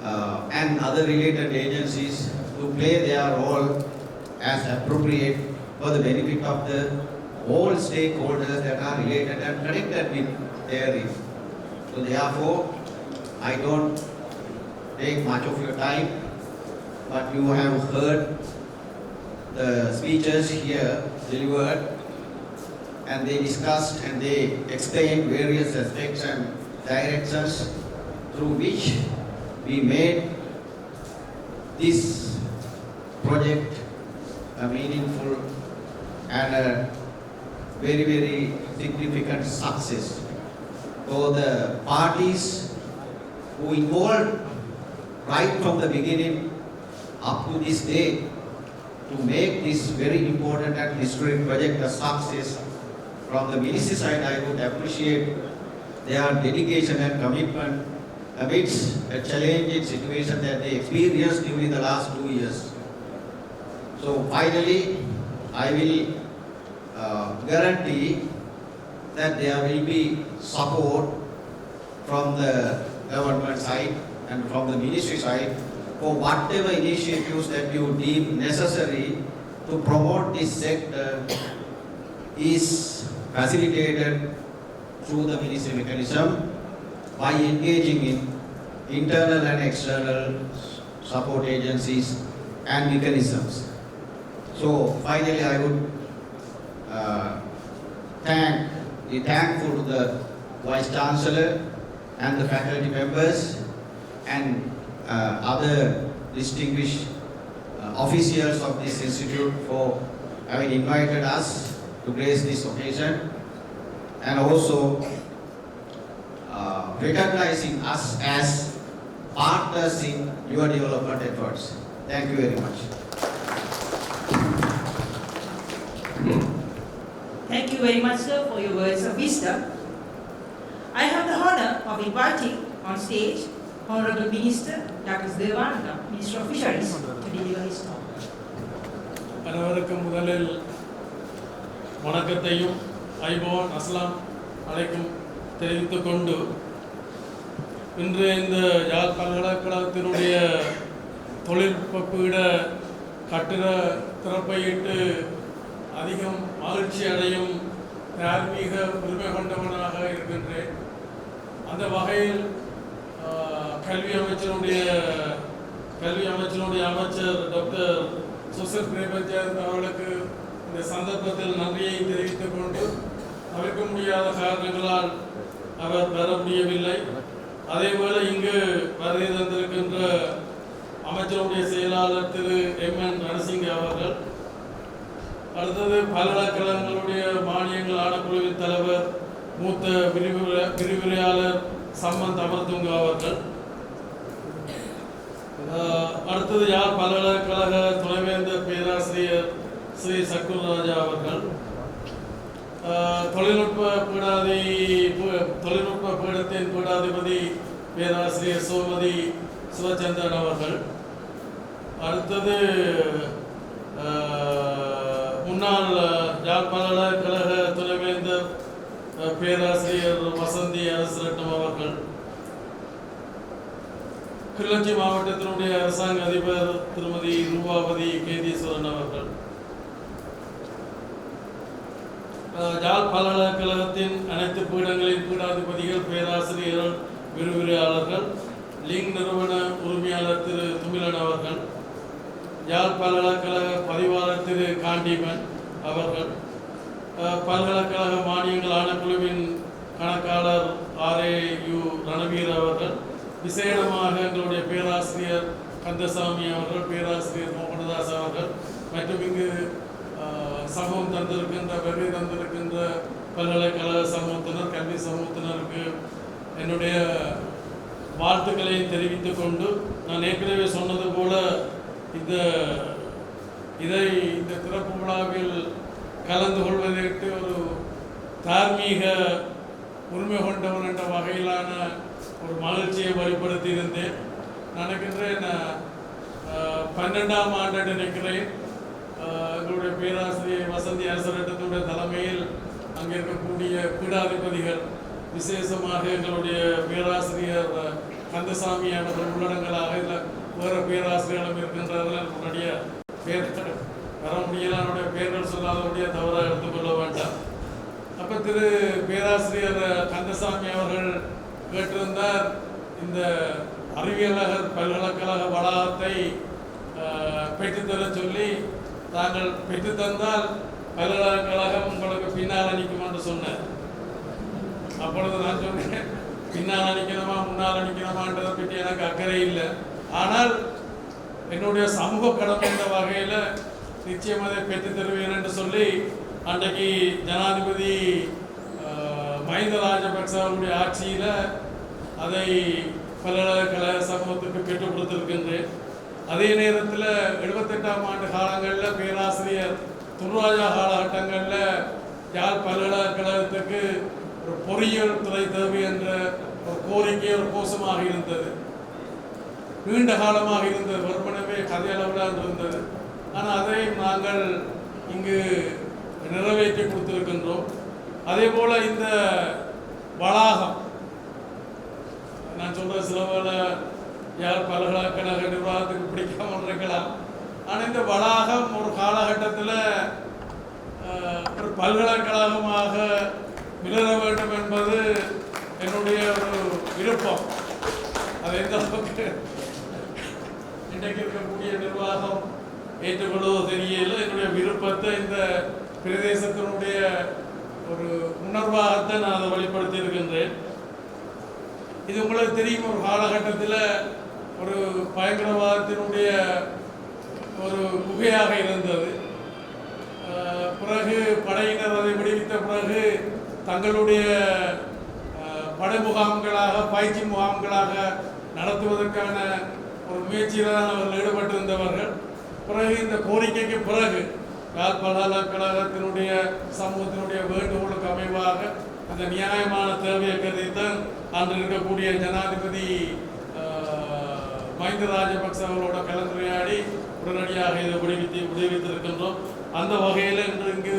Speaker 8: and other related agencies to play their role as appropriate for the benefit of the all stakeholders that are related and connected with therein. So therefore, I don't take much of your time, but you have heard the speeches here delivered, and they discussed and they explained various aspects and directions through which we made this project a meaningful and a very, very significant success for the parties who involved right from the beginning up to this day to make this very important and historic project a success. From the ministry side, I would appreciate their dedication and commitment amidst a challenging situation that they experienced during the last 2 years. So finally, I will guarantee that there will be support from the government side and from the ministry side for whatever initiatives that you deem necessary to promote this sector is facilitated through the ministry mechanism by engaging in internal and external support agencies and mechanisms. So finally, I would be thankful to the Vice Chancellor and the faculty members and other distinguished officials of this institute for having invited us to grace this occasion, and also recognizing us as partners in your development efforts. Thank you very much.
Speaker 7: Thank you very much, sir, for your words of wisdom. I have the honor of inviting on stage Honorable Minister Dr. Devananda, Minister of Fisheries, to deliver his talk.
Speaker 9: அனைவருக்கும் முதலில் வணக்கத்தையும் iPhone அஸ்லாம் அலைக்கும் தெரிவித்துக் கொண்டு இன்று இந்த யாழ் பல்கலைக்கழகத்தினுடைய தொழில்நுட்ப பீட கட்டிட திறப்பையிட்டு அதிகம் மகிழ்ச்சி அடையும் தார்மீக உரிமை கொண்டவனாக இருக்கின்றேன். அந்த வகையில் கல்வி அமைச்சருடைய அமைச்சர் டாக்டர் சுசில் பிரேமஜாந்த் அவர்களுக்கு இந்த சந்தர்ப்பத்தில் நன்றியை தெரிவித்துக் கொண்டு தவிர்க்க முடியாத காரணங்களால் அவர் பெற முடியவில்லை. அதேபோல இங்கு வருகை தந்திருக்கின்ற அமைச்சருடைய செயலாளர் திரு எம்.என். ரணசிங்க அவர்கள், அடுத்தது பல்கலைக்கழகங்களுடைய மானியங்கள் ஆணைக்குழுவின் தலைவர் மூத்த விரிவுரையாளர் சம்பந்த் அமர்துங்க அவர்கள், அடுத்தது யாழ் பல்கலைக்கழக துணைவேந்தர் பேராசிரியர் ஸ்ரீ சக்குர் ராஜா அவர்கள், தொழில்நுட்ப பீடத்தின் பீடாதிபதி பேராசிரியர் சோமதி சிவச்சந்திரன் அவர்கள், அடுத்தது முன்னாள் யாழ் பல்கலைக்கழக துணைவேந்தர் பேராசிரியர் வசந்தி அரசரட்னம் அவர்கள், கிளிநொச்சி மாவட்டத்தினுடைய அரசாங்க அதிபர் திருமதி ரூபாவதி கேதீஸ்வரன் அவர்கள், யாழ் பல்கலைக்கழகத்தின் அனைத்து பீடங்களின் பீடாதிபதிகள், பேராசிரியர்கள், விரிவுரையாளர்கள், லிங் நிறுவன உரிமையாளர் திரு துமிலன் அவர்கள், யாழ் பல்கலைக்கழக பதிவாளர் திரு காண்டீபன் அவர்கள், பல்கலைக்கழக மானியங்கள் ஆணைக்குழுவின் கணக்காளர் RAU ரணவீர் அவர்கள், விசேடமாக எங்களுடைய பேராசிரியர் கந்தசாமி அவர்கள், பேராசிரியர் மோகனதாஸ் அவர்கள் மற்றும் இங்கு சமூகம் தந்திருக்கின்ற வருகை தந்திருக்கின்ற பல்கலைக்கழக சமூகத்தினர், கல்வி சமூகத்தினருக்கு என்னுடைய வாழ்த்துக்களை தெரிவித்துக் கொண்டு, நான் ஏற்கனவே சொன்னது போல இந்த திறப்பு விழாவில் கலந்து கொள்வதற்கு ஒரு தார்மீக உரிமை கொண்டவன் என்ற வகையிலான ஒரு மகிழ்ச்சியை வெளிப்படுத்தி இருந்தேன். நினைக்கின்றேன் 12ஆம் ஆண்டு நினைக்கிறேன் எங்களுடைய பேராசிரியர் வசந்தி அரசரட்டத்துடைய தலைமையில் அங்கே இருக்கக்கூடிய பீடாதிபதிகள், விசேஷமாக எங்களுடைய பேராசிரியர் கந்தசாமி அவர்கள் உள்ளடங்களாக இதில் வேறு பேராசிரியர்களும் இருக்கின்றார்கள். என்னுடைய பேர்கள் வர முடியல, என்னுடைய பேர்கள் சொல்லாதபடிய தவறாக எடுத்துக்கொள்ள வேண்டாம். அப்போ திரு பேராசிரியர் கந்தசாமி அவர்கள் கேட்டிருந்தார், இந்த அறிவியலகர் பல்கலைக்கழக வளாகத்தை பெற்றுத்தர சொல்லி, தாங்கள் பெற்றுத்தந்தால் பல்கலைக்கழகம் உங்களுக்கு பின்னால் நிற்கும் என்று சொன்னார். அப்பொழுது நான் சொன்னேன், பின்னால் நிற்கணுமா முன்னால் நிற்கணுமான்றதை பற்றி எனக்கு அக்கறை இல்லை, ஆனால் என்னுடைய சமூக கடமை என்ற வகையில் நிச்சயம் அதை பெற்று தருவேன் என்று சொல்லி அன்றைக்கு ஜனாதிபதி மஹிந்த ராஜபக்ச அவருடைய ஆட்சியில் அதை பல்கலைக்கழக சமூகத்துக்கு பெற்றுக் கொடுத்திருக்கின்றேன். அதே நேரத்தில் 78ஆம் ஆண்டு காலங்களில் பேராசிரியர் துர்ராஜா காலகட்டங்களில் யாழ் பல்கலைக்கழகத்துக்கு ஒரு பொறியியல் துறை தேவை என்ற ஒரு கோரிக்கை ஒரு கோஷமாக இருந்தது, நீண்ட காலமாக இருந்தது, வெறுமனவே கதையளவில் இருந்தது. ஆனால் அதை நாங்கள் இங்கு நிறைவேற்றி கொடுத்திருக்கின்றோம். அதே போல இந்த வளாகம், நான் சொல்ற சில வேளை யார் பல்கலைக்கழக நிர்வாகத்துக்கு பிடிக்காமல் இருக்கலாம், ஆனால் இந்த வளாகம் ஒரு காலகட்டத்தில் ஒரு பல்கலைக்கழகமாக மிளர வேண்டும் என்பது என்னுடைய ஒரு விருப்பம். அது எந்த அளவுக்கு இன்றைக்கு இருக்கக்கூடிய நிர்வாகம் ஏற்றுக்கொள்வதோ தெரியல. என்னுடைய விருப்பத்தை இந்த பிரதேசத்தினுடைய ஒரு உணர்வாகத்தை நான் அதை வெளிப்படுத்தி இருக்கின்றேன். இது உங்களுக்கு தெரியும், ஒரு காலகட்டத்தில் ஒரு பயங்கரவாதத்தினுடைய ஒரு குகையாக இருந்தது. பிறகு படையினர் அதை விடுவித்த பிறகு தங்களுடைய படை முகாம்களாக, பயிற்சி முகாம்களாக நடத்துவதற்கான ஒரு முயற்சியில் தான் அவர்கள் ஈடுபட்டிருந்தவர்கள். பிறகு இந்த கோரிக்கைக்கு பிறகு யாழ் பல்கலைக்கழகத்தினுடைய சமூகத்தினுடைய வேண்டுகோளுக்கு அமைவாக அந்த நியாயமான தேவையை கருதித்தான் அன்று இருக்கக்கூடிய ஜனாதிபதி மஹிந்த ராஜபக்ச அவர்களோட கலந்துரையாடி உடனடியாக இதை விடுவித்திருக்கின்றோம். அந்த வகையில் இன்று இங்கு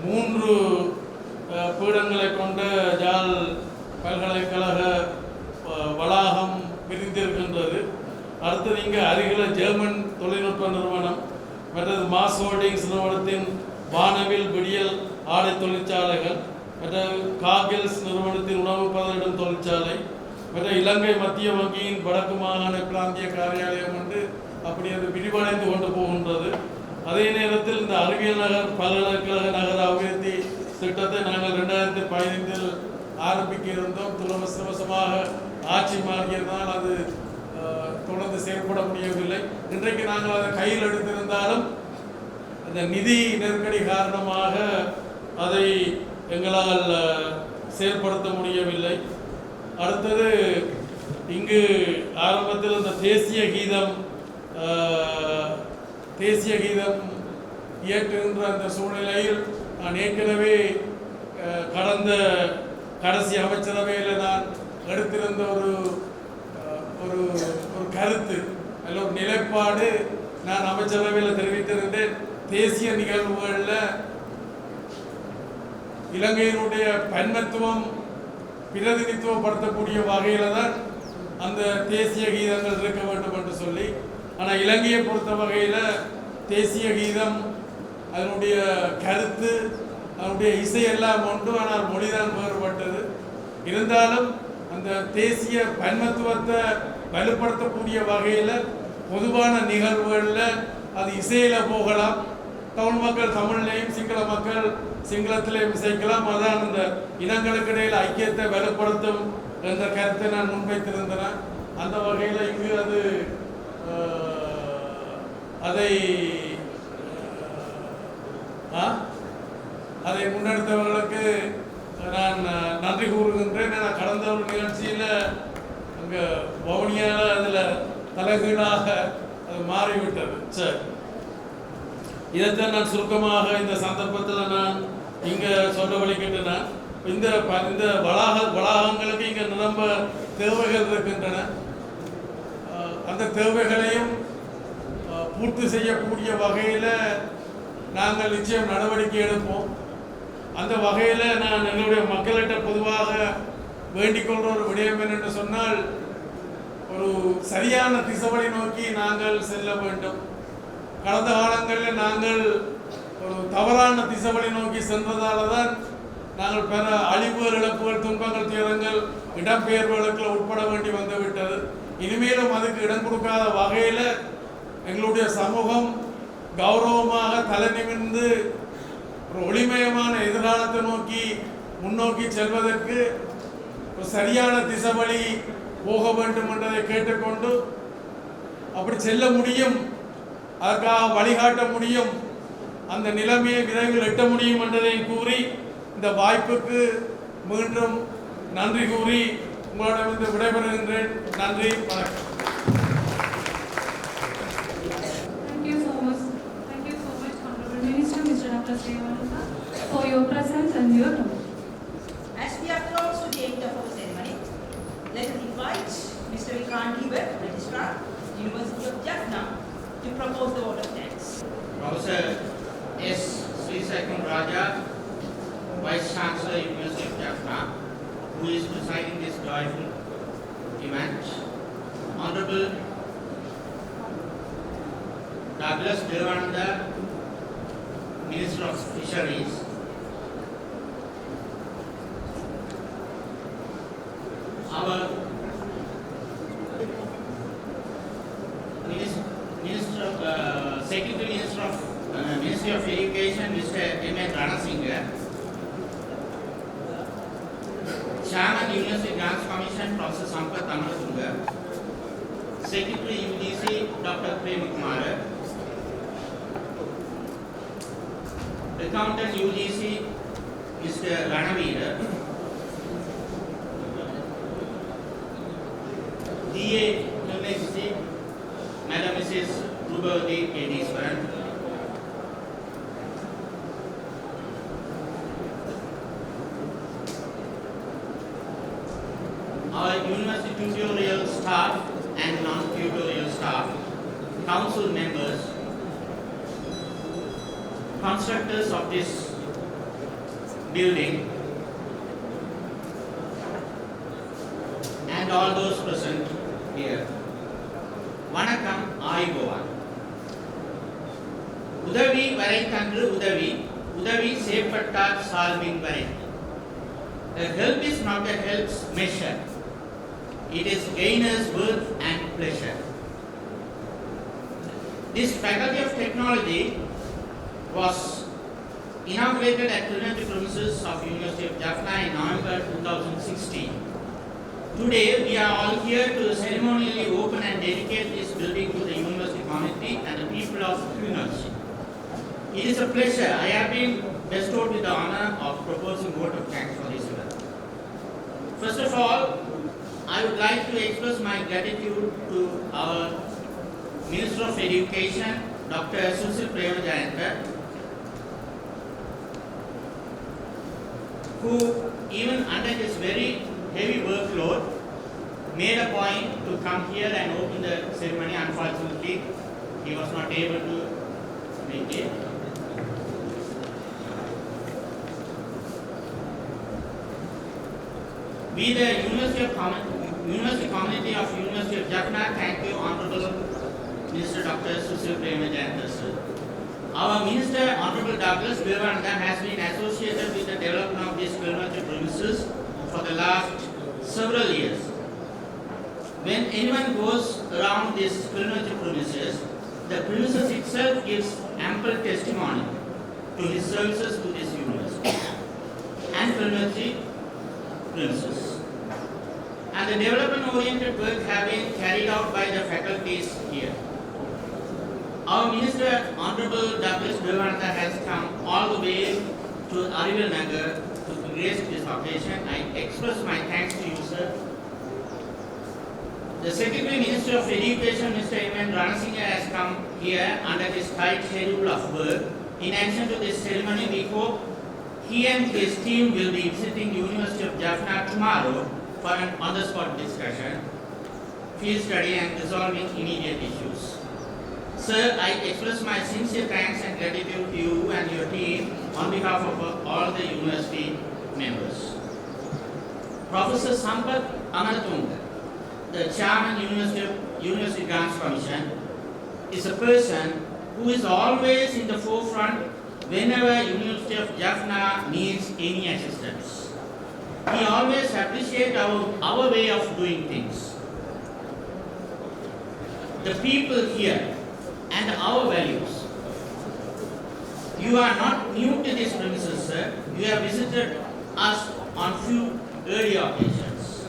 Speaker 9: 3 பீடங்களை கொண்ட யாழ் பல்கலைக்கழக வளாகம் விரிந்திருக்கின்றது. அடுத்தது இங்கே அருகில் ஜெர்மன் தொழில்நுட்ப நிறுவனம், மற்றது மாஸ் ஹோல்டிங்ஸ் நிறுவனத்தின் வானவில் விடியல் ஆடை தொழிற்சாலைகள், மற்றது காகில்ஸ் நிறுவனத்தின் உணவு பதனிடும் தொழிற்சாலை, மற்ற இலங்கை மத்திய வங்கியின் வடக்கு மாகாண பிராந்திய காரியாலயம் என்று அப்படி அது விரிவடைந்து கொண்டு போகின்றது. அதே நேரத்தில் இந்த அறிவியல் நகர் பல்கலைக்கழக நகர அபிவிருத்தி திட்டத்தை நாங்கள் 2015 ஆரம்பிக்க இருந்தோம். துரவசமாக ஆட்சி மாறியதால் அது தொடர்ந்து செயல்பட முடியவில்லை. இன்றைக்கு நாங்கள் அதை கையில் எடுத்திருந்தாலும் அந்த நிதி நெருக்கடி காரணமாக அதை எங்களால் செயல்படுத்த முடியவில்லை. அடுத்தது இங்கு ஆரம்பத்தில் இந்த தேசிய கீதம் இயற்றுகின்ற அந்த சூழ்நிலையில் நான் ஏற்கனவே கடந்த கடைசி அமைச்சரவையில் நான் எடுத்திருந்த ஒரு ஒரு ஒரு கருத்து அல்ல ஒரு நிலைப்பாடு நான் அமைச்சரவையில் தெரிவித்திருந்தேன். தேசிய நிகழ்வுகளில் இலங்கையினுடைய பன்மத்துவம் பிரதிநிதித்துவப்படுத்தக்கூடிய வகையில் தான் அந்த தேசிய கீதங்கள் இருக்க வேண்டும் என்று சொல்லி. ஆனால் இலங்கையை பொறுத்த வகையில் தேசிய கீதம் அதனுடைய கருத்து அதனுடைய இசையெல்லாம் உண்டு, ஆனால் மொழிதான் வேறுபட்டது. இருந்தாலும் அந்த தேசிய பன்மத்துவத்தை வலுப்படுத்தக்கூடிய வகையில் பொதுவான நிகழ்வுகளில் அது இசையில் போகலாம், தமிழ் மக்கள் தமிழ்லையும் சிங்கள மக்கள் சிங்களத்திலையும் இசைக்கலாம். அதான் அந்த இனங்களுக்கு இடையில் ஐக்கியத்தை வலுப்படுத்தும் என்ற கருத்தை நான் முன்வைத்திருந்தேன். அந்த வகையில் இங்கு அது அதை முன்னெடுத்தவர்களுக்கு நான் நன்றி கூறுகின்றேன். நான் கடந்த ஒரு நிகழ்ச்சியில் அங்கே வவுனியால் அதில் தலைகீழாக அது மாறிவிட்டது. சரி, இதைத்தான் நான் சுருக்கமாக இந்த சந்தர்ப்பத்தில் நான் இங்கே சொல்ல வழிகின்றேன். இந்த வளாகங்களுக்கு இங்கே நிரம்ப தேவைகள் இருக்கின்றன. அந்த தேவைகளையும் பூர்த்தி செய்யக்கூடிய வகையில் நாங்கள் நிச்சயம் நடவடிக்கை எடுப்போம். அந்த வகையில் நான் என்னுடைய மக்களிட்ட பொதுவாக வேண்டிக் கொள்கிற ஒரு விடயம் என்று சொன்னால், ஒரு சரியான திசைவழி நோக்கி நாங்கள் செல்ல வேண்டும். கடந்த காலங்களில் நாங்கள் ஒரு தவறான திசைவழி நோக்கி சென்றதால தான் நாங்கள் பெற அழிவுகள், இழப்புகள், துன்பங்கள், துயரங்கள், இடம்பெயர்வுகளுக்கு உட்பட வேண்டி வந்துவிட்டது. இனிமேலும் அதுக்கு இடம் கொடுக்காத வகையில் எங்களுடைய சமூகம் கௌரவமாக தலை நிமிர்ந்து ஒரு ஒளிமயமான எதிர்காலத்தை நோக்கி முன்னோக்கி செல்வதற்கு ஒரு சரியான திசைவழி போக வேண்டும் என்பதை கேட்டுக்கொண்டு, அப்படி செல்ல முடியும், அதற்காக வழிகாட்ட முடியும், அந்த நிலைமையை விரைவில் எட்ட முடியும் என்பதை கூறி இந்த வாய்ப்புக்கு மீண்டும் நன்றி கூறி உங்களிடமிருந்து விடைபெறுகின்றேன். நன்றி, வணக்கம்.
Speaker 2: Minister, Mr. Dr. Srivanatha, for your presence and your knowledge.
Speaker 7: As we are close to the end of our ceremony, let us invite Mr. Vikrant Liber, Registrar, University of Jaffna, to propose the vote of thanks.
Speaker 10: Professor S. Sri Saikam Raja, Vice Chancellor, University of Jaffna, who is presiding this joyful event. Honorable Douglas Devananda, Minister of Fisheries. Our Minister of Secretary Minister of Ministry of Education, Mr. M.N. Ranasinghe. Chairman University Grants Commission, Professor Sampath Amaratunga. Secretary UGC, Dr. Prem Kumar. Accountant UGC, Mr. Ranavira. DA University, Madam Mrs. Rubavati Kediswaran. Our university tutorial staff and non-tutorial staff, council members, constructors of this building, and all those present here. Vanakkam, Aibovan. Udavi varai tandru udavi, udavi seppattal salving varai. A help is not a help's measure. It is gainer's worth and pleasure. This Faculty of Technology was inaugurated at Trinity premises of University of Jaffna in November 2016. Today we are all here to ceremonially open and dedicate this building to the university community and the people of university. It is a pleasure. I have been bestowed with the honor of proposing vote of thanks for this event. First of all, I would like to express my gratitude to our Minister of Education, Dr. Susil Premajayantha, who even under his very heavy workload made a point to come here and open the ceremony. Unfortunately, he was not able to make it. We, the University Community of University of Jaffna, thank you, Honorable Minister Dr. Susil Premajayantha, sir. Our Minister, Honorable Douglas Devananda, has been associated with the development of these culinary premises for the last several years. When anyone goes around these culinary premises, the premises itself gives ample testimony to his services to this university and community premises. And the development-oriented work have been carried out by the faculties here. Our Minister, Honorable Douglas Devananda, has come all the way to Arival Nagar to grace this occasion. I express my thanks to you, sir. The Secretary Minister of Education, Mr. M.N. Ranasinghe, has come here under his tight schedule of work. In addition to this ceremony, we hope he and his team will be visiting the University of Jaffna tomorrow for an on-the-spot discussion, field study and resolving immediate issues. Sir, I express my sincere thanks and gratitude to you and your team on behalf of all the university members. Professor Sampath Amaratunga, the Chairman University Grants Commission, is a person who is always in the forefront whenever University of Jaffna needs any assistance. He always appreciates our way of doing things. The people here and our values. You are not new to these premises, sir. You have visited us on few earlier occasions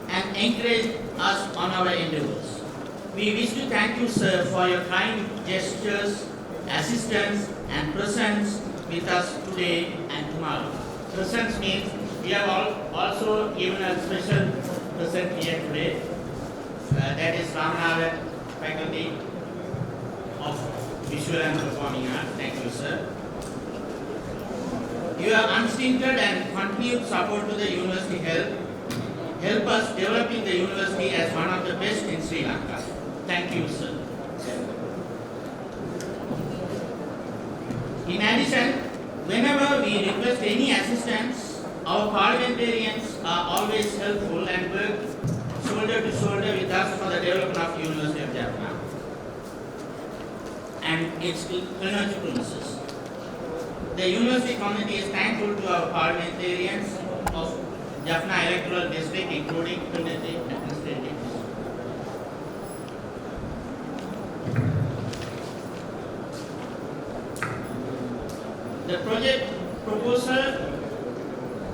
Speaker 10: and encouraged us on our endeavors. We wish to thank you, sir, for your kind gestures, assistance and presence with us today and tomorrow. Presence means we have also given a special present here today. That is Ramanathan Faculty of Visual and Performing Arts. Thank you, sir. Your unstinted and continued support to the university help us developing the university as one of the best in Sri Lanka. Thank you, sir. In addition, whenever we request any assistance, our parliamentarians are always helpful and work shoulder to shoulder with us for the development of University of Jaffna and its community premises. The university community is thankful to our parliamentarians of Jaffna electoral district, including community administrators. The project proposal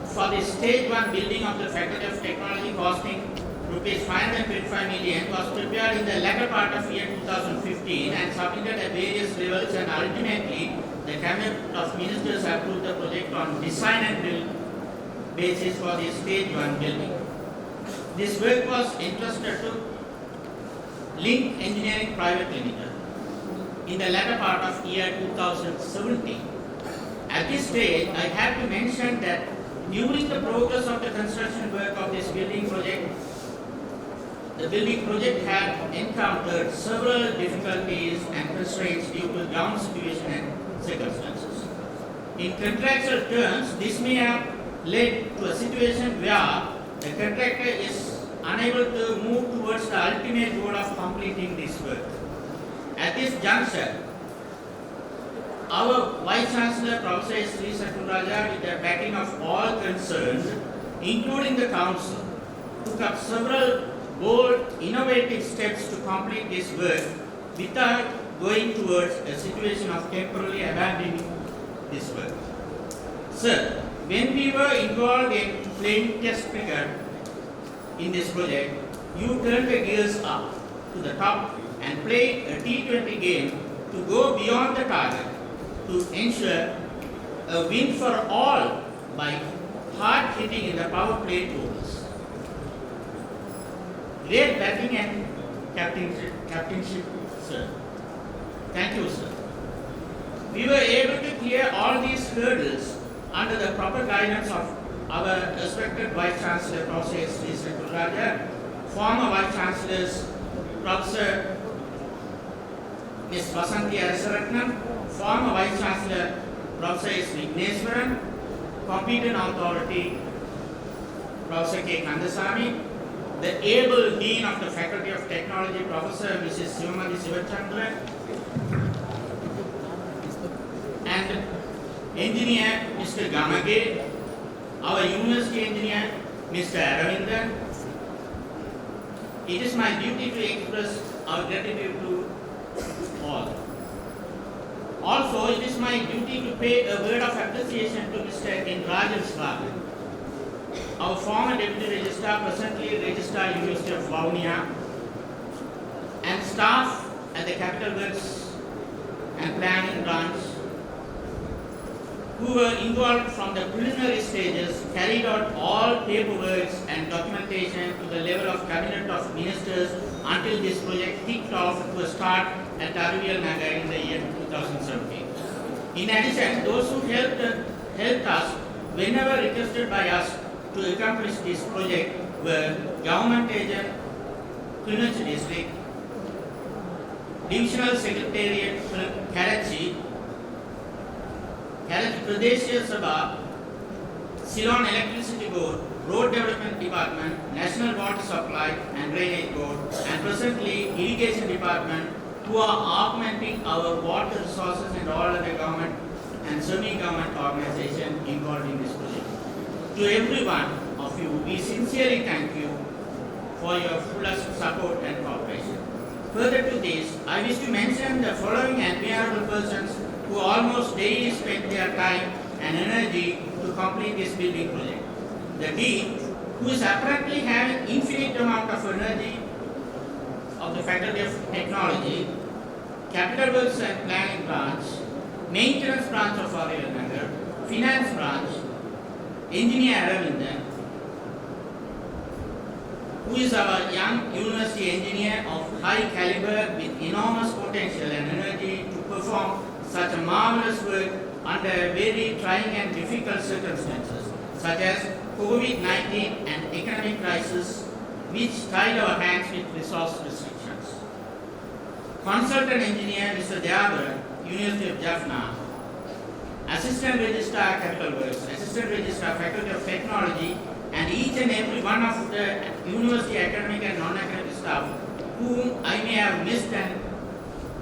Speaker 10: for the stage 1 building of the Faculty of Technology costing rupees 525 million was prepared in the latter part of year 2015 and submitted at various levels, and ultimately the Cabinet of Ministers approved the project on design and build basis for the stage 1 building. This work was entrusted to Link Engineering Private Limited in the latter part of year 2017. At this stage, I have to mention that during the progress of the construction work of this building project, the building project had encountered several difficulties and constraints due to ground situation and circumstances. In contractual terms, this may have led to a situation where the contractor is unable to move towards the ultimate goal of completing this work. At this juncture, our Vice Chancellor, Professor Sri Saturraja, with the backing of all concerned, including the Council, took up several bold, innovative steps to complete this work without going towards a situation of temporarily abandoning this work. Sir, when we were involved in playing test cricket in this project, you turned the gears up to the top and played a T20 game to go beyond the target to ensure a win for all by hard hitting in the power play overs. Great batting and captainship, sir. Thank you, sir. We were able to clear all these hurdles under the proper guidance of our respected Vice Chancellor, Professor Sri Saturraja, former Vice Chancellors, Professor Ms. Vasanthi Arasaratnam, former Vice Chancellor, Professor S. Vigneswaran, competent authority, Professor K. Kandasamy, the able Dean of the Faculty of Technology, Professor Mrs. Sivamati Sivachandra, and Engineer Mr. Gamage, our University Engineer Mr. Aravindan. It is my duty to express our gratitude to all. Also, it is my duty to pay a word of appreciation to Mr. N. Rajan Swamin, our former Deputy Registrar, presently Registrar, University of Vavuniya, and staff at the Capital Works and Planning Branch, who were involved from the preliminary stages, carried out all paperwork and documentation to the level of Cabinet of Ministers until this project kicked off to a start at Arrival Nagar in the year 2017. In addition, those who helped us whenever requested by us to accomplish this project were Government Agent, Quincy District, Divisional Secretariat, Karachi, Karachi Pradesh Sabha, Ceylon Electricity Board, Road Development Department, National Water Supply and Drainage Board, and presently Irrigation Department, who are augmenting our water resources and all other government and semi-government organizations involved in this project. To every one of you, we sincerely thank you for your fullest support and cooperation. Further to this, I wish to mention the following admirable persons who almost daily spend their time and energy to complete this building project. The Dean, who is apparently having infinite amount of energy of the Faculty of Technology, Capital Works and Planning Branch, Maintenance Branch of Arrival Nagar, Finance Branch, Engineer Aravindan, who is our young university engineer of high caliber with enormous potential and energy to perform such a marvelous work under very trying and difficult circumstances, such as COVID-19 and economic crisis, which tied our hands with resource restrictions. Consultant Engineer Mr. Deabar, University of Jaffna, Assistant Registrar Capital Works, Assistant Registrar Faculty of Technology, and each and every one of the university academic and non-academic staff whom I may have missed and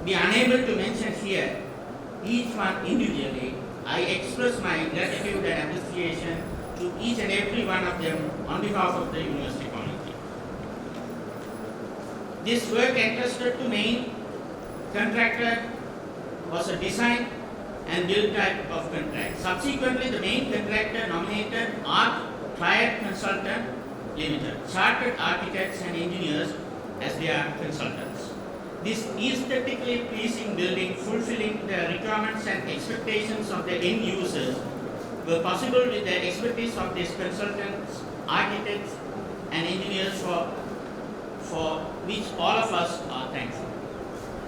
Speaker 10: be unable to mention here, each one individually, I express my gratitude and appreciation to each and every one of them on behalf of the university community. This work entrusted to main contractor was a design and build type of contract. Subsequently, the main contractor nominated Art Triad Consultant Limited, chartered architects and engineers as their consultants. This aesthetically pleasing building, fulfilling the requirements and expectations of the end users, were possible with the expertise of these consultants, architects, and engineers for which all of us are thankful.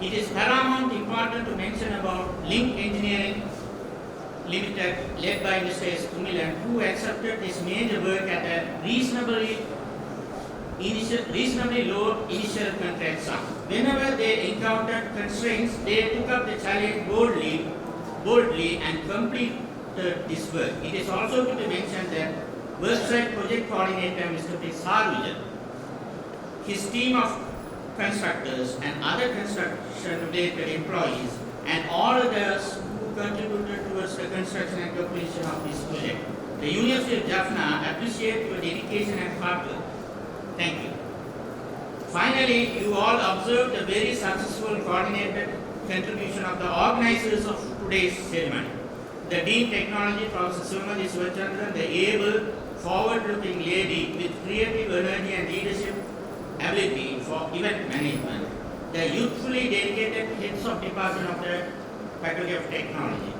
Speaker 10: It is paramount important to mention about Link Engineering Limited, led by Mr. S. Tumilan, who accepted this major work at a reasonably low initial contract sum. Whenever they encountered constraints, they took up the challenge boldly and completed this work. It is also to be mentioned that worksite project coordinator Mr. P. Sarujan, his team of constructors and other construction-related employees, and all others who contributed towards the construction and completion of this project. The University of Jaffna appreciate your dedication and hard work. Thank you. Finally, you all observed the very successful coordinated contribution of the organizers of today's ceremony. The Dean Technology, Professor Srimati Sivachandran, the able, forward-looking lady with creative energy and leadership ability for event management, the youthfully dedicated heads of department of the Faculty of Technology,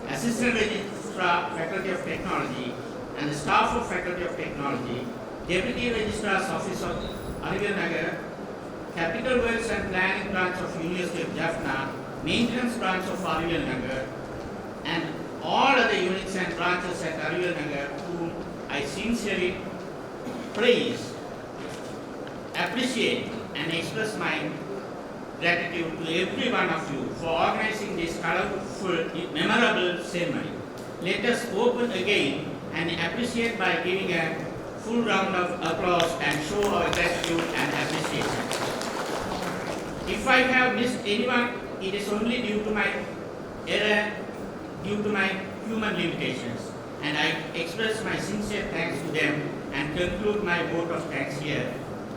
Speaker 10: Assistant Registrar, Faculty of Technology, and the staff of Faculty of Technology, Deputy Registrar's Office of Arrival Nagar, Capital Works and Planning Branch of University of Jaffna, Maintenance Branch of Arrival Nagar, and all other units and branches at Arrival Nagar, whom I sincerely praise, appreciate, and express my gratitude to every one of you for organizing this colorful, memorable ceremony. Let us open again and appreciate by giving a full round of applause and show our gratitude and appreciation. If I have missed anyone, it is only due to my error, due to my human limitations, and I express my sincere thanks to them and conclude my vote of thanks here.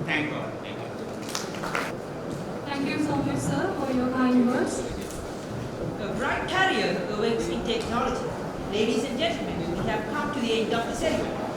Speaker 10: Thank God. Thank you.
Speaker 2: you so much, sir, for your kind words.
Speaker 7: A bright career awaits in technology. Ladies and gentlemen, we have come to the end of the ceremony.